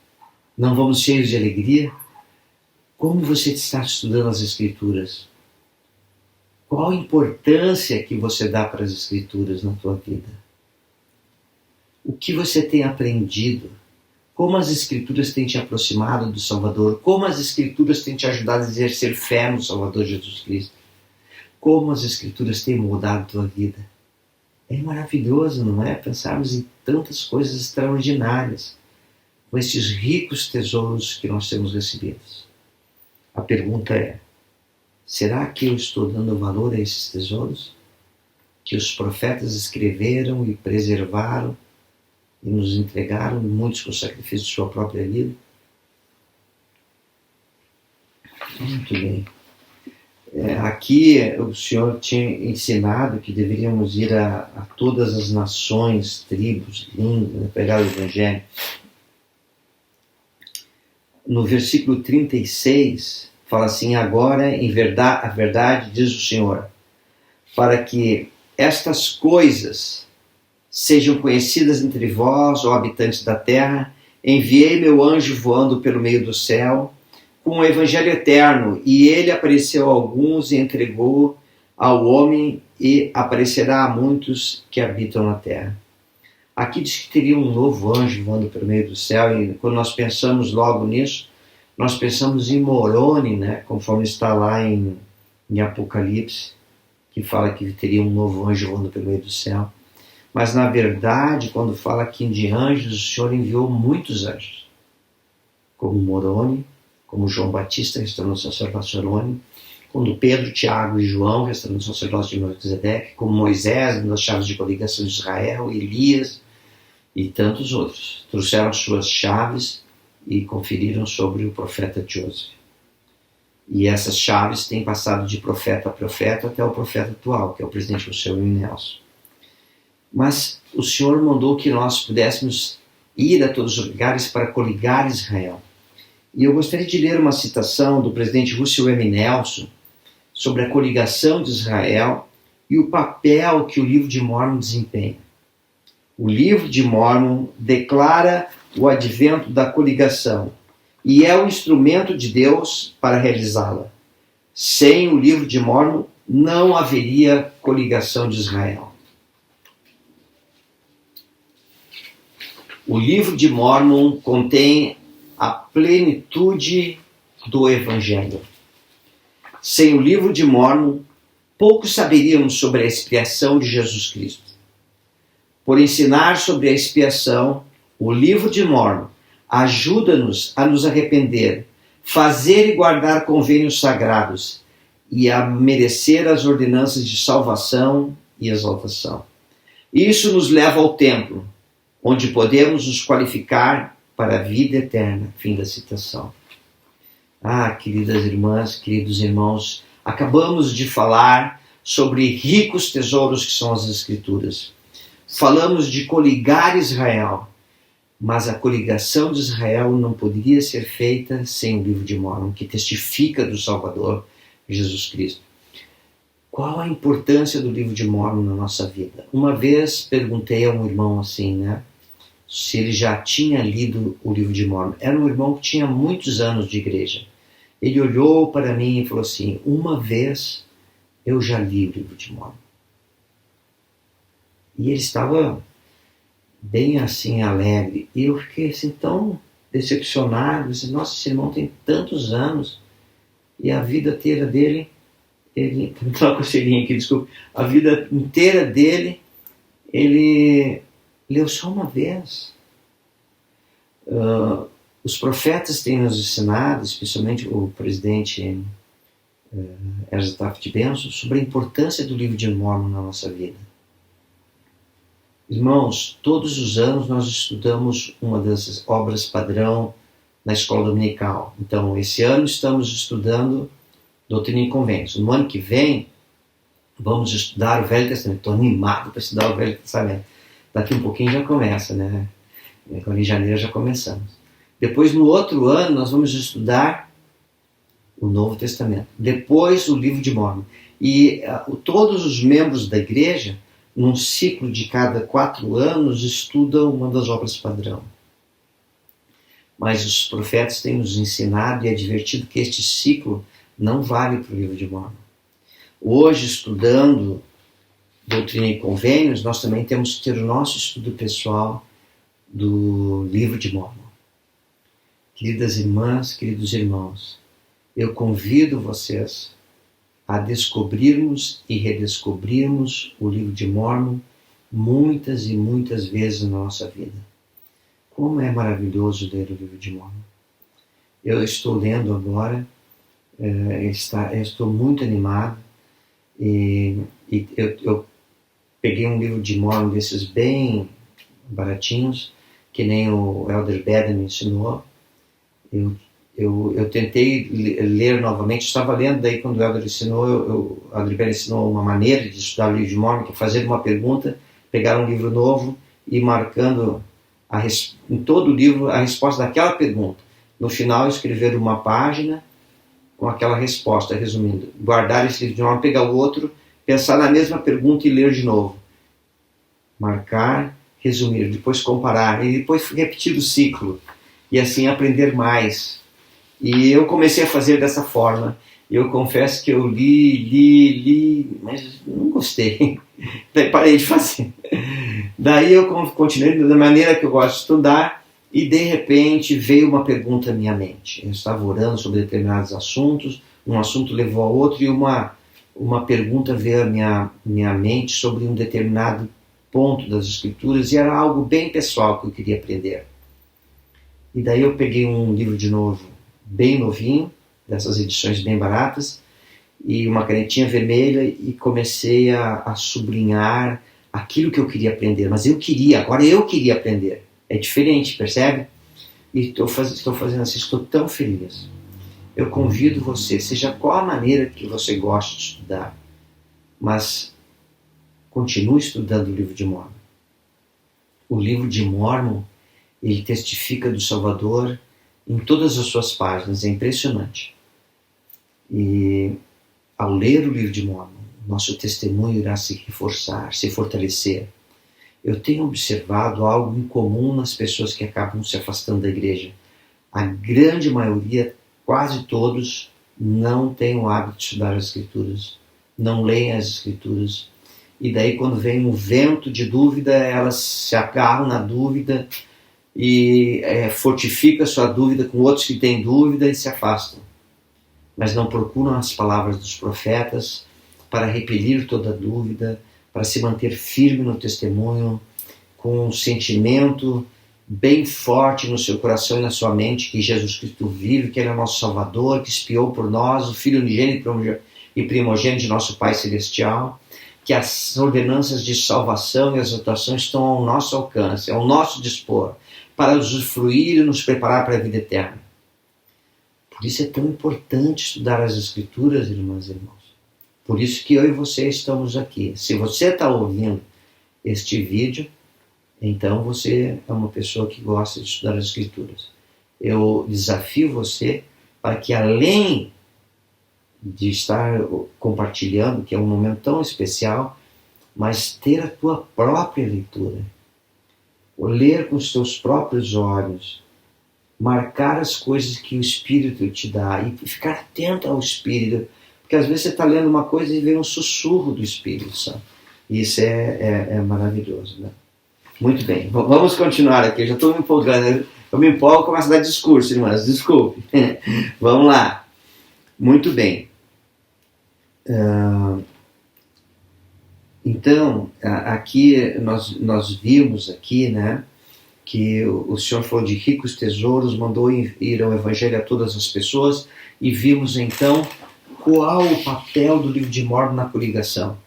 não vamos cheios de alegria. Como você está estudando as Escrituras? Qual a importância que você dá para as Escrituras na tua vida? O que você tem aprendido? Como as Escrituras têm te aproximado do Salvador? Como as Escrituras têm te ajudado a exercer fé no Salvador Jesus Cristo? Como as Escrituras têm mudado a tua vida? É maravilhoso, não é? Pensarmos em tantas coisas extraordinárias com esses ricos tesouros que nós temos recebidos. A pergunta é, será que eu estou dando valor a esses tesouros que os profetas escreveram e preservaram e nos entregaram, muitos com o sacrifício de sua própria vida? Muito bem. Aqui o Senhor tinha ensinado que deveríamos ir a todas as nações, tribos, línguas, pregar o Evangelho. No versículo 36, fala assim, agora em verdade, a verdade diz o Senhor, para que estas coisas sejam conhecidas entre vós, ó habitantes da terra, enviei meu anjo voando pelo meio do céu, com o evangelho eterno, e ele apareceu a alguns e entregou ao homem, e aparecerá a muitos que habitam na terra. Aqui diz que teria um novo anjo voando pelo meio do céu, e quando nós pensamos logo nisso, nós pensamos em Moroni, né, conforme está lá em Apocalipse, que fala que teria um novo anjo voando pelo meio do céu. Mas na verdade, quando fala aqui de anjos, o Senhor enviou muitos anjos, como Moroni, como João Batista, restaurando o sacerdócio Arônio, como Pedro, Tiago e João, restaurando o sacerdócio de Melquisedeque, como Moisés, dando as chaves de coligação de Israel, Elias e tantos outros. Trouxeram suas chaves e conferiram sobre o profeta Joseph. E essas chaves têm passado de profeta a profeta até o profeta atual, que é o presidente Russell Nelson. Mas o Senhor mandou que nós pudéssemos ir a todos os lugares para coligar Israel. E eu gostaria de ler uma citação do presidente Russell M. Nelson sobre a coligação de Israel e o papel que o livro de Mórmon desempenha. O livro de Mórmon declara o advento da coligação e é o instrumento de Deus para realizá-la. Sem o livro de Mórmon não haveria coligação de Israel. O livro de Mórmon contém a plenitude do Evangelho. Sem o livro de Mórmon, poucos saberíamos sobre a expiação de Jesus Cristo. Por ensinar sobre a expiação, o livro de Mórmon ajuda-nos a nos arrepender, fazer e guardar convênios sagrados e a merecer as ordenanças de salvação e exaltação. Isso nos leva ao templo, onde podemos nos qualificar para a vida eterna. Fim da citação. Queridas irmãs, queridos irmãos, acabamos de falar sobre ricos tesouros que são as Escrituras. Falamos de coligar Israel, mas a coligação de Israel não poderia ser feita sem o livro de Mórmon, que testifica do Salvador, Jesus Cristo. Qual a importância do livro de Mórmon na nossa vida? Uma vez perguntei a um irmão assim, se ele já tinha lido o livro de Mórmon. Era um irmão que tinha muitos anos de igreja. Ele olhou para mim e falou assim: uma vez eu já li o livro de Mórmon. E ele estava bem assim alegre. E eu fiquei assim tão decepcionado. Disse: nossa, esse irmão tem tantos anos e a vida inteira dele, a vida inteira dele, ele leu só uma vez. Os profetas têm nos ensinado, especialmente o presidente Ezra Taft Benson, sobre a importância do livro de Mórmon na nossa vida. Irmãos, todos os anos nós estudamos uma das obras padrão na escola dominical. Então, esse ano estamos estudando Doutrina e Convênios. No ano que vem, vamos estudar o Velho Testamento. Estou animado para estudar o Velho Testamento. Daqui um pouquinho já começa, né? Em janeiro já começamos. Depois, no outro ano, nós vamos estudar o Novo Testamento. Depois, o livro de Mórmon. E todos os membros da igreja, num ciclo de cada 4 anos, estudam uma das obras padrão. Mas os profetas têm nos ensinado e advertido que este ciclo não vale para o livro de Mórmon. Hoje, estudando Doutrina e Convênios, nós também temos que ter o nosso estudo pessoal do livro de Mórmon. Queridas irmãs, queridos irmãos, eu convido vocês a descobrirmos e redescobrirmos o livro de Mórmon muitas e muitas vezes na nossa vida. Como é maravilhoso ler o livro de Mórmon. Eu estou lendo agora, eu estou muito animado, e eu peguei um livro de Mórmon desses bem baratinhos, que nem o Elder Beden me ensinou. Eu tentei ler novamente, estava lendo, daí quando o Elder ensinou, o Elder Beden ensinou uma maneira de estudar o livro de Mórmon, que é fazer uma pergunta, pegar um livro novo e marcando em todo o livro a resposta daquela pergunta. No final, escrever uma página com aquela resposta, resumindo. Guardar esse livro de Mórmon, pegar o outro, pensar na mesma pergunta e ler de novo. Marcar, resumir, depois comparar, e depois repetir o ciclo. E assim aprender mais. E eu comecei a fazer dessa forma. Eu confesso que eu li, mas não gostei. Daí parei de fazer. Daí eu continuei da maneira que eu gosto de estudar, e de repente veio uma pergunta à minha mente. Eu estava orando sobre determinados assuntos, um assunto levou a outro, e uma pergunta veio à minha mente sobre um determinado ponto das Escrituras, e era algo bem pessoal que eu queria aprender. E daí eu peguei um livro de novo, bem novinho, dessas edições bem baratas, e uma canetinha vermelha, e comecei a sublinhar aquilo que eu queria aprender. Mas agora eu queria aprender. É diferente, percebe? E estou fazendo assim, estou tão feliz. Eu convido você, seja qual a maneira que você gosta de estudar, mas continue estudando o livro de Mórmon. O livro de Mórmon, ele testifica do Salvador em todas as suas páginas, é impressionante. E ao ler o livro de Mórmon, nosso testemunho irá se reforçar, se fortalecer. Eu tenho observado algo incomum nas pessoas que acabam se afastando da igreja. A grande maioria, quase todos, não tem o hábito de estudar as Escrituras, não leem as Escrituras. E daí, quando vem um vento de dúvida, elas se agarram na dúvida e fortificam a sua dúvida com outros que têm dúvida e se afastam. Mas não procuram as palavras dos profetas para repelir toda dúvida, para se manter firme no testemunho, com um sentimento bem forte no seu coração e na sua mente que Jesus Cristo vive, que Ele é o nosso Salvador, que expiou por nós, o Filho unigênito e primogênito de nosso Pai Celestial, que as ordenanças de salvação e exaltação estão ao nosso alcance, ao nosso dispor, para usufruir e nos preparar para a vida eterna. Por isso é tão importante estudar as Escrituras, irmãs e irmãos. Por isso que eu e você estamos aqui. Se você está ouvindo este vídeo, então você é uma pessoa que gosta de estudar as Escrituras. Eu desafio você para que, além de estar compartilhando, que é um momento tão especial, mas ter a tua própria leitura. Ler com os teus próprios olhos. Marcar as coisas que o Espírito te dá e ficar atento ao Espírito. Porque às vezes você está lendo uma coisa e vem um sussurro do Espírito Santo. E isso é maravilhoso, né? Muito bem, vamos continuar aqui. Eu já estou me empolgando. Eu me empolgo e começo a dar discurso, irmãs. Desculpe. Vamos lá. Muito bem. Então, aqui nós vimos aqui, né, que o Senhor falou de ricos tesouros, mandou ir ao Evangelho a todas as pessoas, e vimos então qual o papel do livro de Mórmon na coligação.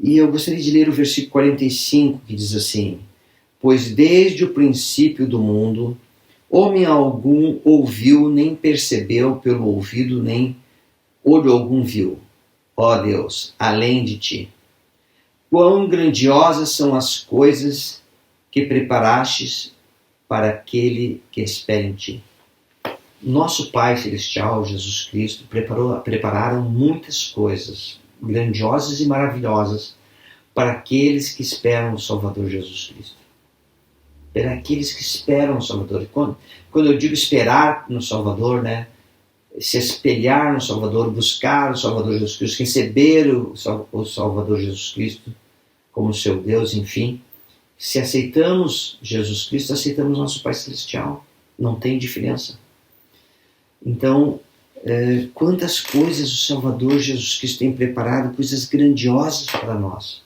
E eu gostaria de ler o versículo 45, que diz assim: pois desde o princípio do mundo, homem algum ouviu, nem percebeu pelo ouvido, nem olho algum viu, ó Deus, além de ti. Quão grandiosas são as coisas que preparastes para aquele que espera em ti. Nosso Pai Celestial, Jesus Cristo, prepararam muitas coisas grandiosas e maravilhosas para aqueles que esperam o Salvador Jesus Cristo. Para aqueles que esperam o Salvador. Quando eu digo esperar no Salvador, né, se espelhar no Salvador, buscar o Salvador Jesus Cristo, receber o Salvador Jesus Cristo como seu Deus, enfim. Se aceitamos Jesus Cristo, aceitamos nosso Pai Celestial. Não tem diferença. Então, quantas coisas o Salvador Jesus Cristo tem preparado, coisas grandiosas para nós.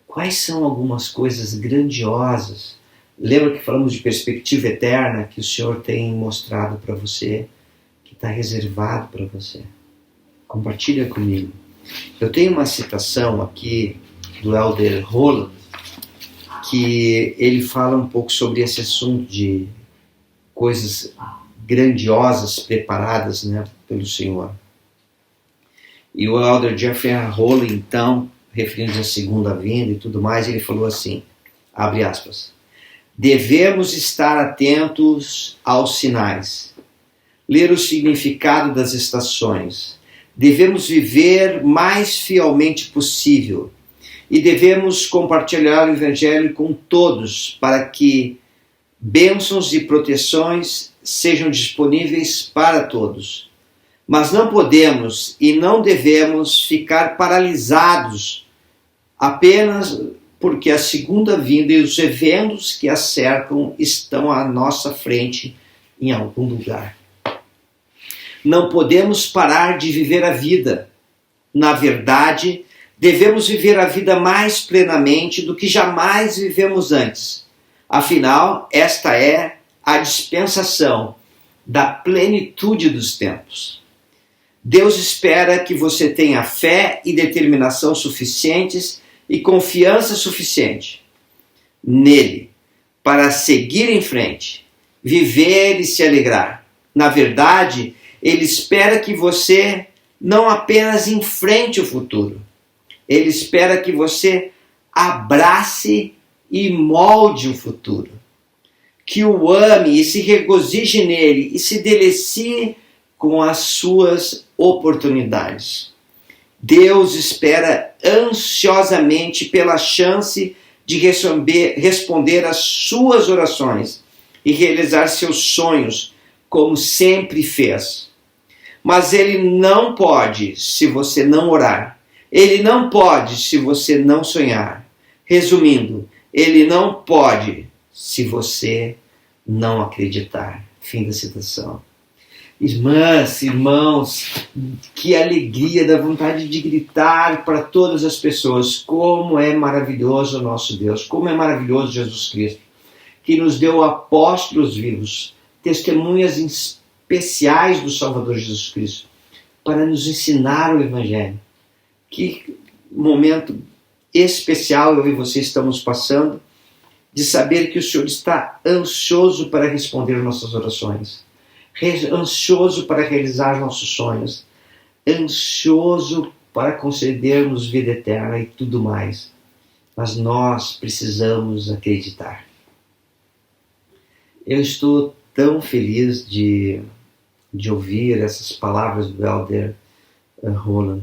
Quais são algumas coisas grandiosas? Lembra que falamos de perspectiva eterna que o Senhor tem mostrado para você, que está reservado para você? Compartilha comigo. Eu tenho uma citação aqui do Elder Holland, que ele fala um pouco sobre esse assunto de coisas grandiosas preparadas, né, pelo Senhor. E o Elder Jeffrey Holland, então, referindo-se à segunda vinda e tudo mais, ele falou assim, abre aspas, devemos estar atentos aos sinais, ler o significado das estações, devemos viver mais fielmente possível e devemos compartilhar o Evangelho com todos para que bênçãos e proteções sejam disponíveis para todos. Mas não podemos e não devemos ficar paralisados apenas porque a segunda vinda e os eventos que a cercam estão à nossa frente em algum lugar. Não podemos parar de viver a vida. Na verdade, devemos viver a vida mais plenamente do que jamais vivemos antes. Afinal, esta é a dispensação da plenitude dos tempos. Deus espera que você tenha fé e determinação suficientes e confiança suficiente nele para seguir em frente, viver e se alegrar. Na verdade, ele espera que você não apenas enfrente o futuro, ele espera que você abrace e molde o futuro. Que o ame e se regozije nele e se delecie com as suas oportunidades. Deus espera ansiosamente pela chance de responder às suas orações e realizar seus sonhos, como sempre fez. Mas Ele não pode se você não orar. Ele não pode se você não sonhar. Resumindo, Ele não pode se você não acreditar. Fim da citação. Irmãs, irmãos, que alegria, da vontade de gritar para todas as pessoas como é maravilhoso o nosso Deus, como é maravilhoso Jesus Cristo, que nos deu apóstolos vivos, testemunhas especiais do Salvador Jesus Cristo, para nos ensinar o Evangelho. Que momento especial eu e você estamos passando, de saber que o Senhor está ansioso para responder nossas orações, ansioso para realizar nossos sonhos, ansioso para concedermos vida eterna e tudo mais. Mas nós precisamos acreditar. Eu estou tão feliz de ouvir essas palavras do Elder Roland.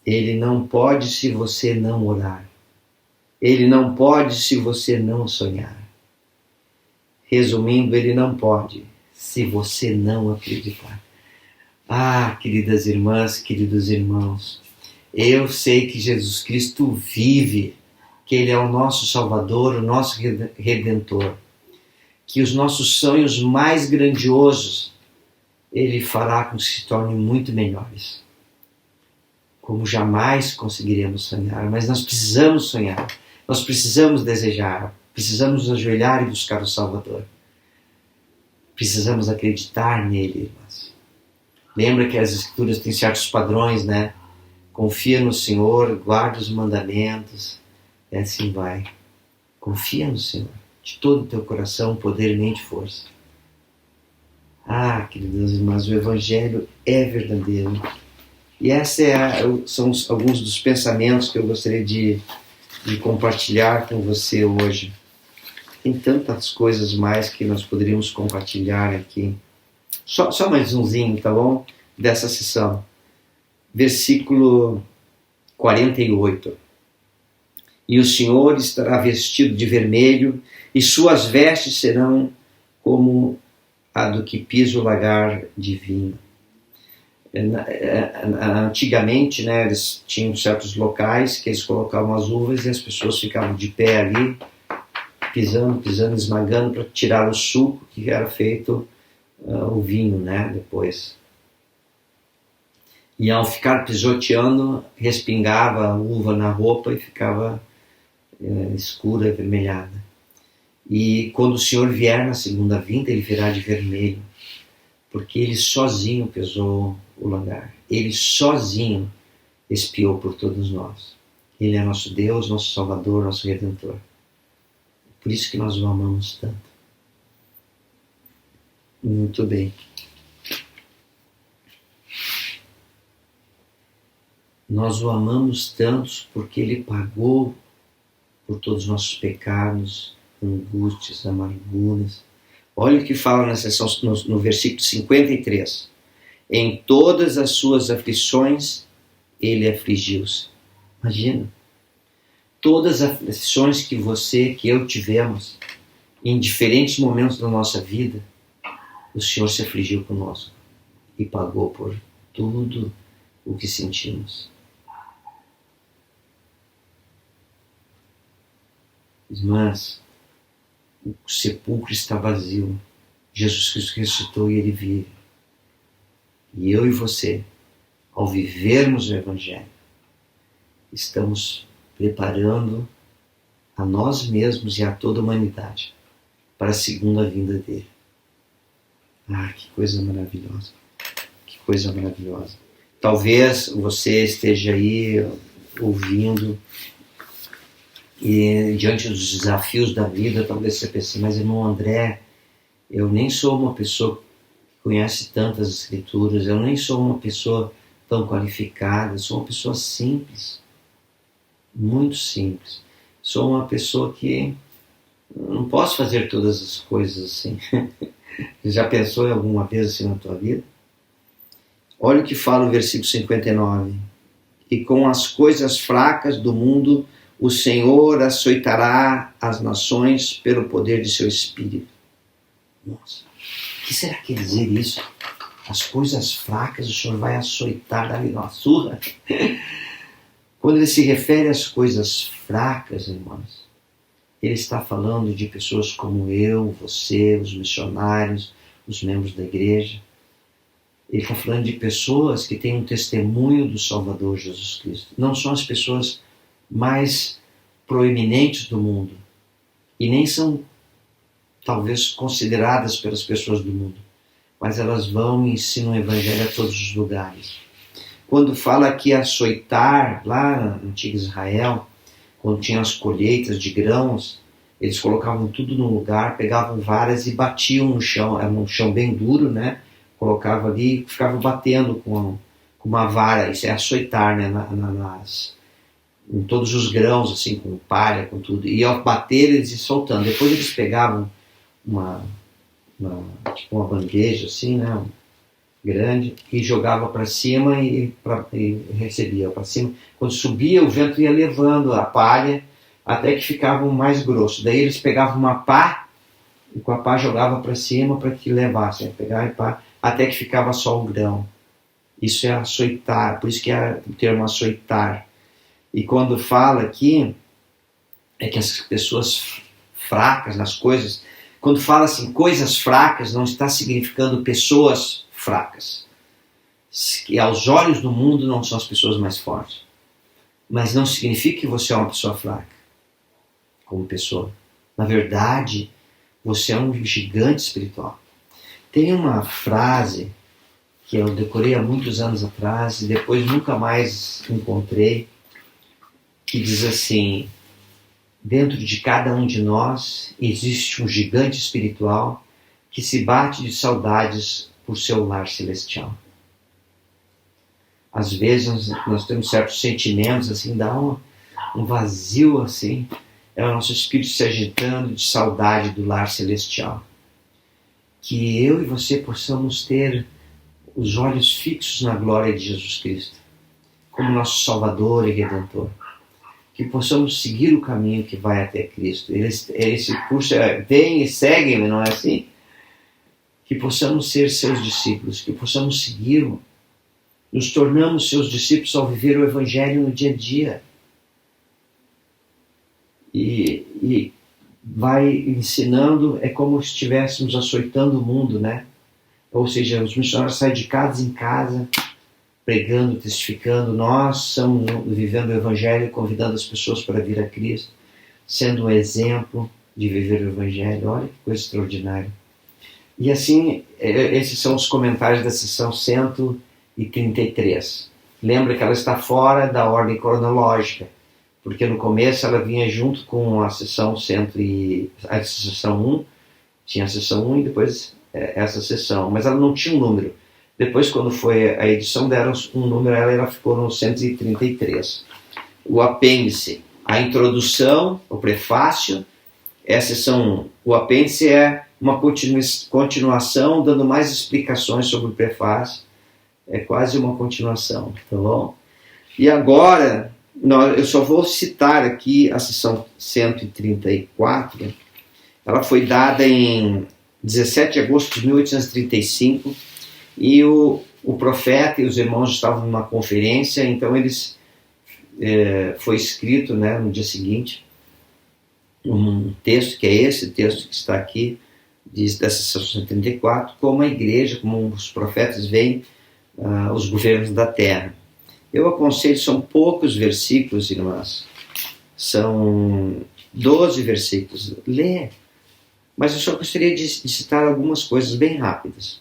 Ele não pode se você não orar. Ele não pode se você não sonhar. Resumindo, ele não pode se você não acreditar. Ah, queridas irmãs, queridos irmãos, eu sei que Jesus Cristo vive, que Ele é o nosso Salvador, o nosso Redentor, que os nossos sonhos mais grandiosos Ele fará com que se tornem muito melhores. Como jamais conseguiremos sonhar, mas nós precisamos sonhar, nós precisamos desejar, precisamos nos ajoelhar e buscar o Salvador. Precisamos acreditar nele, irmãs. Lembra que as Escrituras têm certos padrões, né? Confia no Senhor, guarda os mandamentos, e assim vai. Confia no Senhor, de todo o teu coração, poder, mente e força. Ah, queridas irmãs, o Evangelho é verdadeiro. E esses são alguns dos pensamentos que eu gostaria de compartilhar com você hoje. Tem tantas coisas mais que nós poderíamos compartilhar aqui. Só mais umzinho, tá bom? Dessa sessão. Versículo 48. E o Senhor estará vestido de vermelho, e suas vestes serão como a do que pisa o lagar de vinho. Antigamente, né, eles tinham certos locais que eles colocavam as uvas e as pessoas ficavam de pé ali, pisando, esmagando para tirar o suco que era feito o vinho, né, depois. E ao ficar pisoteando, respingava a uva na roupa e ficava escura, avermelhada. E quando o Senhor vier na segunda vinda, Ele virá de vermelho, porque Ele sozinho pesou o lagar. Ele sozinho expiou por todos nós. Ele é nosso Deus, nosso Salvador, nosso Redentor. Por isso que nós o amamos tanto. Muito bem. Nós o amamos tanto porque Ele pagou por todos os nossos pecados, angústias, amarguras. Olha o que fala na seção, no versículo 53. Em todas as suas aflições, Ele afligiu-se. Imagina. Todas as aflições que você, que eu tivemos, em diferentes momentos da nossa vida, o Senhor se afligiu conosco e pagou por tudo o que sentimos. Irmãs, o sepulcro está vazio. Jesus Cristo ressuscitou e Ele vive. E eu e você, ao vivermos o Evangelho, estamos preparando a nós mesmos e a toda a humanidade para a segunda vinda dele. Ah, que coisa maravilhosa. Que coisa maravilhosa. Talvez você esteja aí ouvindo e diante dos desafios da vida, talvez você pense, mas irmão André, eu nem sou uma pessoa que conhece tantas escrituras, eu nem sou uma pessoa tão qualificada, eu sou uma pessoa simples. muito simples. Sou uma pessoa que não posso fazer todas as coisas assim. Já pensou em alguma vez assim na tua vida? Olha o que fala o versículo 59. E com as coisas fracas do mundo o Senhor açoitará as nações pelo poder de seu Espírito. Nossa, o que será que quer dizer isso? As coisas fracas o Senhor vai açoitar, dar-lhe uma surra. Quando ele se refere às coisas fracas, irmãos, ele está falando de pessoas como eu, você, os missionários, os membros da igreja. Ele está falando de pessoas que têm um testemunho do Salvador Jesus Cristo. Não são as pessoas mais proeminentes do mundo e nem são talvez consideradas pelas pessoas do mundo, mas elas vão e ensinam o Evangelho a todos os lugares. Quando fala que açoitar, lá no antigo Israel, quando tinha as colheitas de grãos, eles colocavam tudo num lugar, pegavam varas e batiam no chão, era um chão bem duro, né? Colocava ali e ficava batendo com uma vara, isso é açoitar, né? Em todos os grãos, assim, com palha, com tudo. E ao bater, eles iam soltando. Depois eles pegavam tipo uma bandeja, assim, né? Grande, e jogava para cima e recebia para cima. Quando subia, o vento ia levando a palha até que ficava mais grosso. Daí eles pegavam uma pá e com a pá jogava para cima para que levasse, né? Pegar e pá, até que ficava só o grão. Isso é açoitar, por isso que é o termo açoitar. E quando fala aqui, é que as pessoas fracas nas coisas, quando fala assim, coisas fracas, não está significando pessoas fracas. Que aos olhos do mundo não são as pessoas mais fortes. Mas não significa que você é uma pessoa fraca, como pessoa. Na verdade, você é um gigante espiritual. Tem uma frase que eu decorei há muitos anos atrás e depois nunca mais encontrei, que diz assim: dentro de cada um de nós existe um gigante espiritual que se bate de saudades por seu lar celestial. Às vezes nós temos certos sentimentos, assim, dá um vazio, assim, é o nosso espírito se agitando de saudade do lar celestial. Que eu e você possamos ter os olhos fixos na glória de Jesus Cristo, como nosso Salvador e Redentor. Que possamos seguir o caminho que vai até Cristo. Esse curso vem e segue, não é assim? Que possamos ser seus discípulos, que possamos segui-lo. Nos tornamos seus discípulos ao viver o Evangelho no dia a dia. E vai ensinando, é como se estivéssemos açoitando o mundo, né? Ou seja, os missionários saem de casa em casa, pregando, testificando. Nós estamos vivendo o Evangelho, convidando as pessoas para vir a Cristo, sendo um exemplo de viver o Evangelho. Olha que coisa extraordinária. E assim, esses são os comentários da sessão 133. Lembra que ela está fora da ordem cronológica, porque no começo ela vinha junto com a sessão 100 a sessão 1, tinha a sessão 1 e depois essa sessão, mas ela não tinha um número. Depois, quando foi a edição, deram um número, ela ficou no 133. O apêndice, a introdução, o prefácio, é a sessão 1. O apêndice é uma continuação, dando mais explicações sobre o prefácio. É quase uma continuação, tá bom? E agora, eu só vou citar aqui a sessão 134. Ela foi dada em 17 de agosto de 1835, e o profeta e os irmãos estavam numa conferência, então foi escrito, né, no dia seguinte um texto, que é esse texto que está aqui, da sessão 134, como a igreja, como os profetas veem os governos da terra. Eu aconselho, são poucos versículos, irmãs, são 12 versículos, lê, mas eu só gostaria de citar algumas coisas bem rápidas.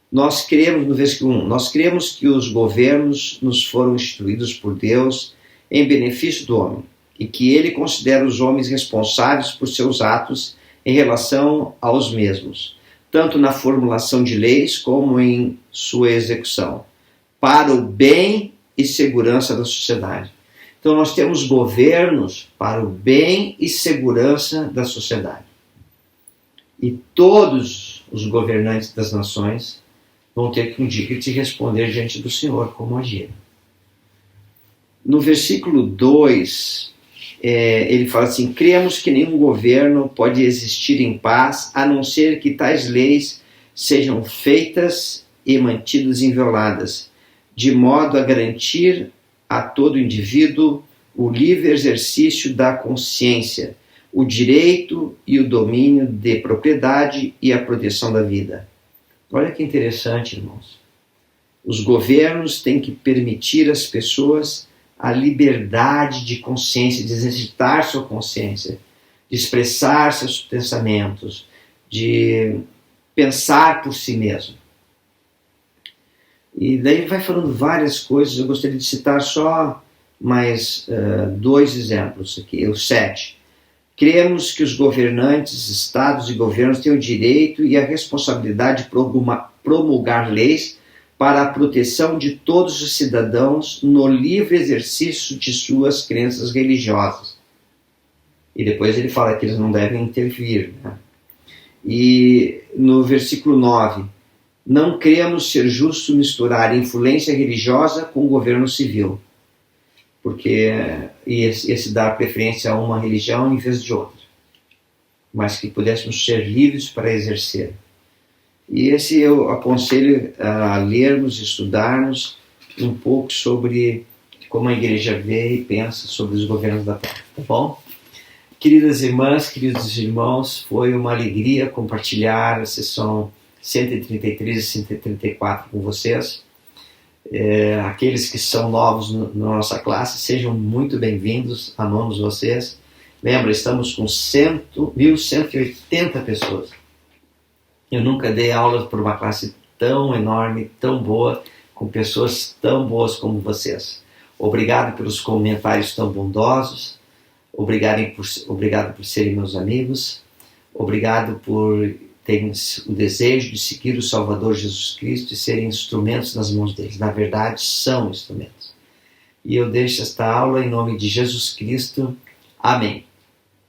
Nós cremos, no versículo 1, nós cremos que os governos nos foram instituídos por Deus em benefício do homem, e que ele considera os homens responsáveis por seus atos em relação aos mesmos, tanto na formulação de leis como em sua execução, para o bem e segurança da sociedade. Então nós temos governos para o bem e segurança da sociedade. E todos os governantes das nações vão ter que um dia te responder diante do Senhor como agir. No versículo 2, ele fala assim: cremos que nenhum governo pode existir em paz, a não ser que tais leis sejam feitas e mantidas invioladas, de modo a garantir a todo indivíduo o livre exercício da consciência, o direito e o domínio de propriedade e a proteção da vida. Olha que interessante, irmãos. Os governos têm que permitir às pessoas a liberdade de consciência, de exercitar sua consciência, de expressar seus pensamentos, de pensar por si mesmo. E daí ele vai falando várias coisas. Eu gostaria de citar só mais 2 exemplos aqui. O 7. Cremos que os governantes, estados e governos têm o direito e a responsabilidade de promulgar leis para a proteção de todos os cidadãos no livre exercício de suas crenças religiosas. E depois ele fala que eles não devem intervir, né? E no versículo 9, não cremos ser justo misturar influência religiosa com governo civil, porque esse dar preferência a uma religião em vez de outra, mas que pudéssemos ser livres para exercer. E esse eu aconselho a lermos e estudarmos um pouco sobre como a igreja vê e pensa sobre os governos da terra, tá bom? Queridas irmãs, queridos irmãos, foi uma alegria compartilhar a sessão 133 e 134 com vocês. Aqueles que são novos na nossa classe, sejam muito bem-vindos, amamos vocês. Lembra, estamos com 1.180 pessoas. Eu nunca dei aula para uma classe tão enorme, tão boa, com pessoas tão boas como vocês. Obrigado pelos comentários tão bondosos. Obrigado por serem meus amigos. Obrigado por terem o desejo de seguir o Salvador Jesus Cristo e serem instrumentos nas mãos deles. Na verdade, são instrumentos. E eu deixo esta aula em nome de Jesus Cristo. Amém.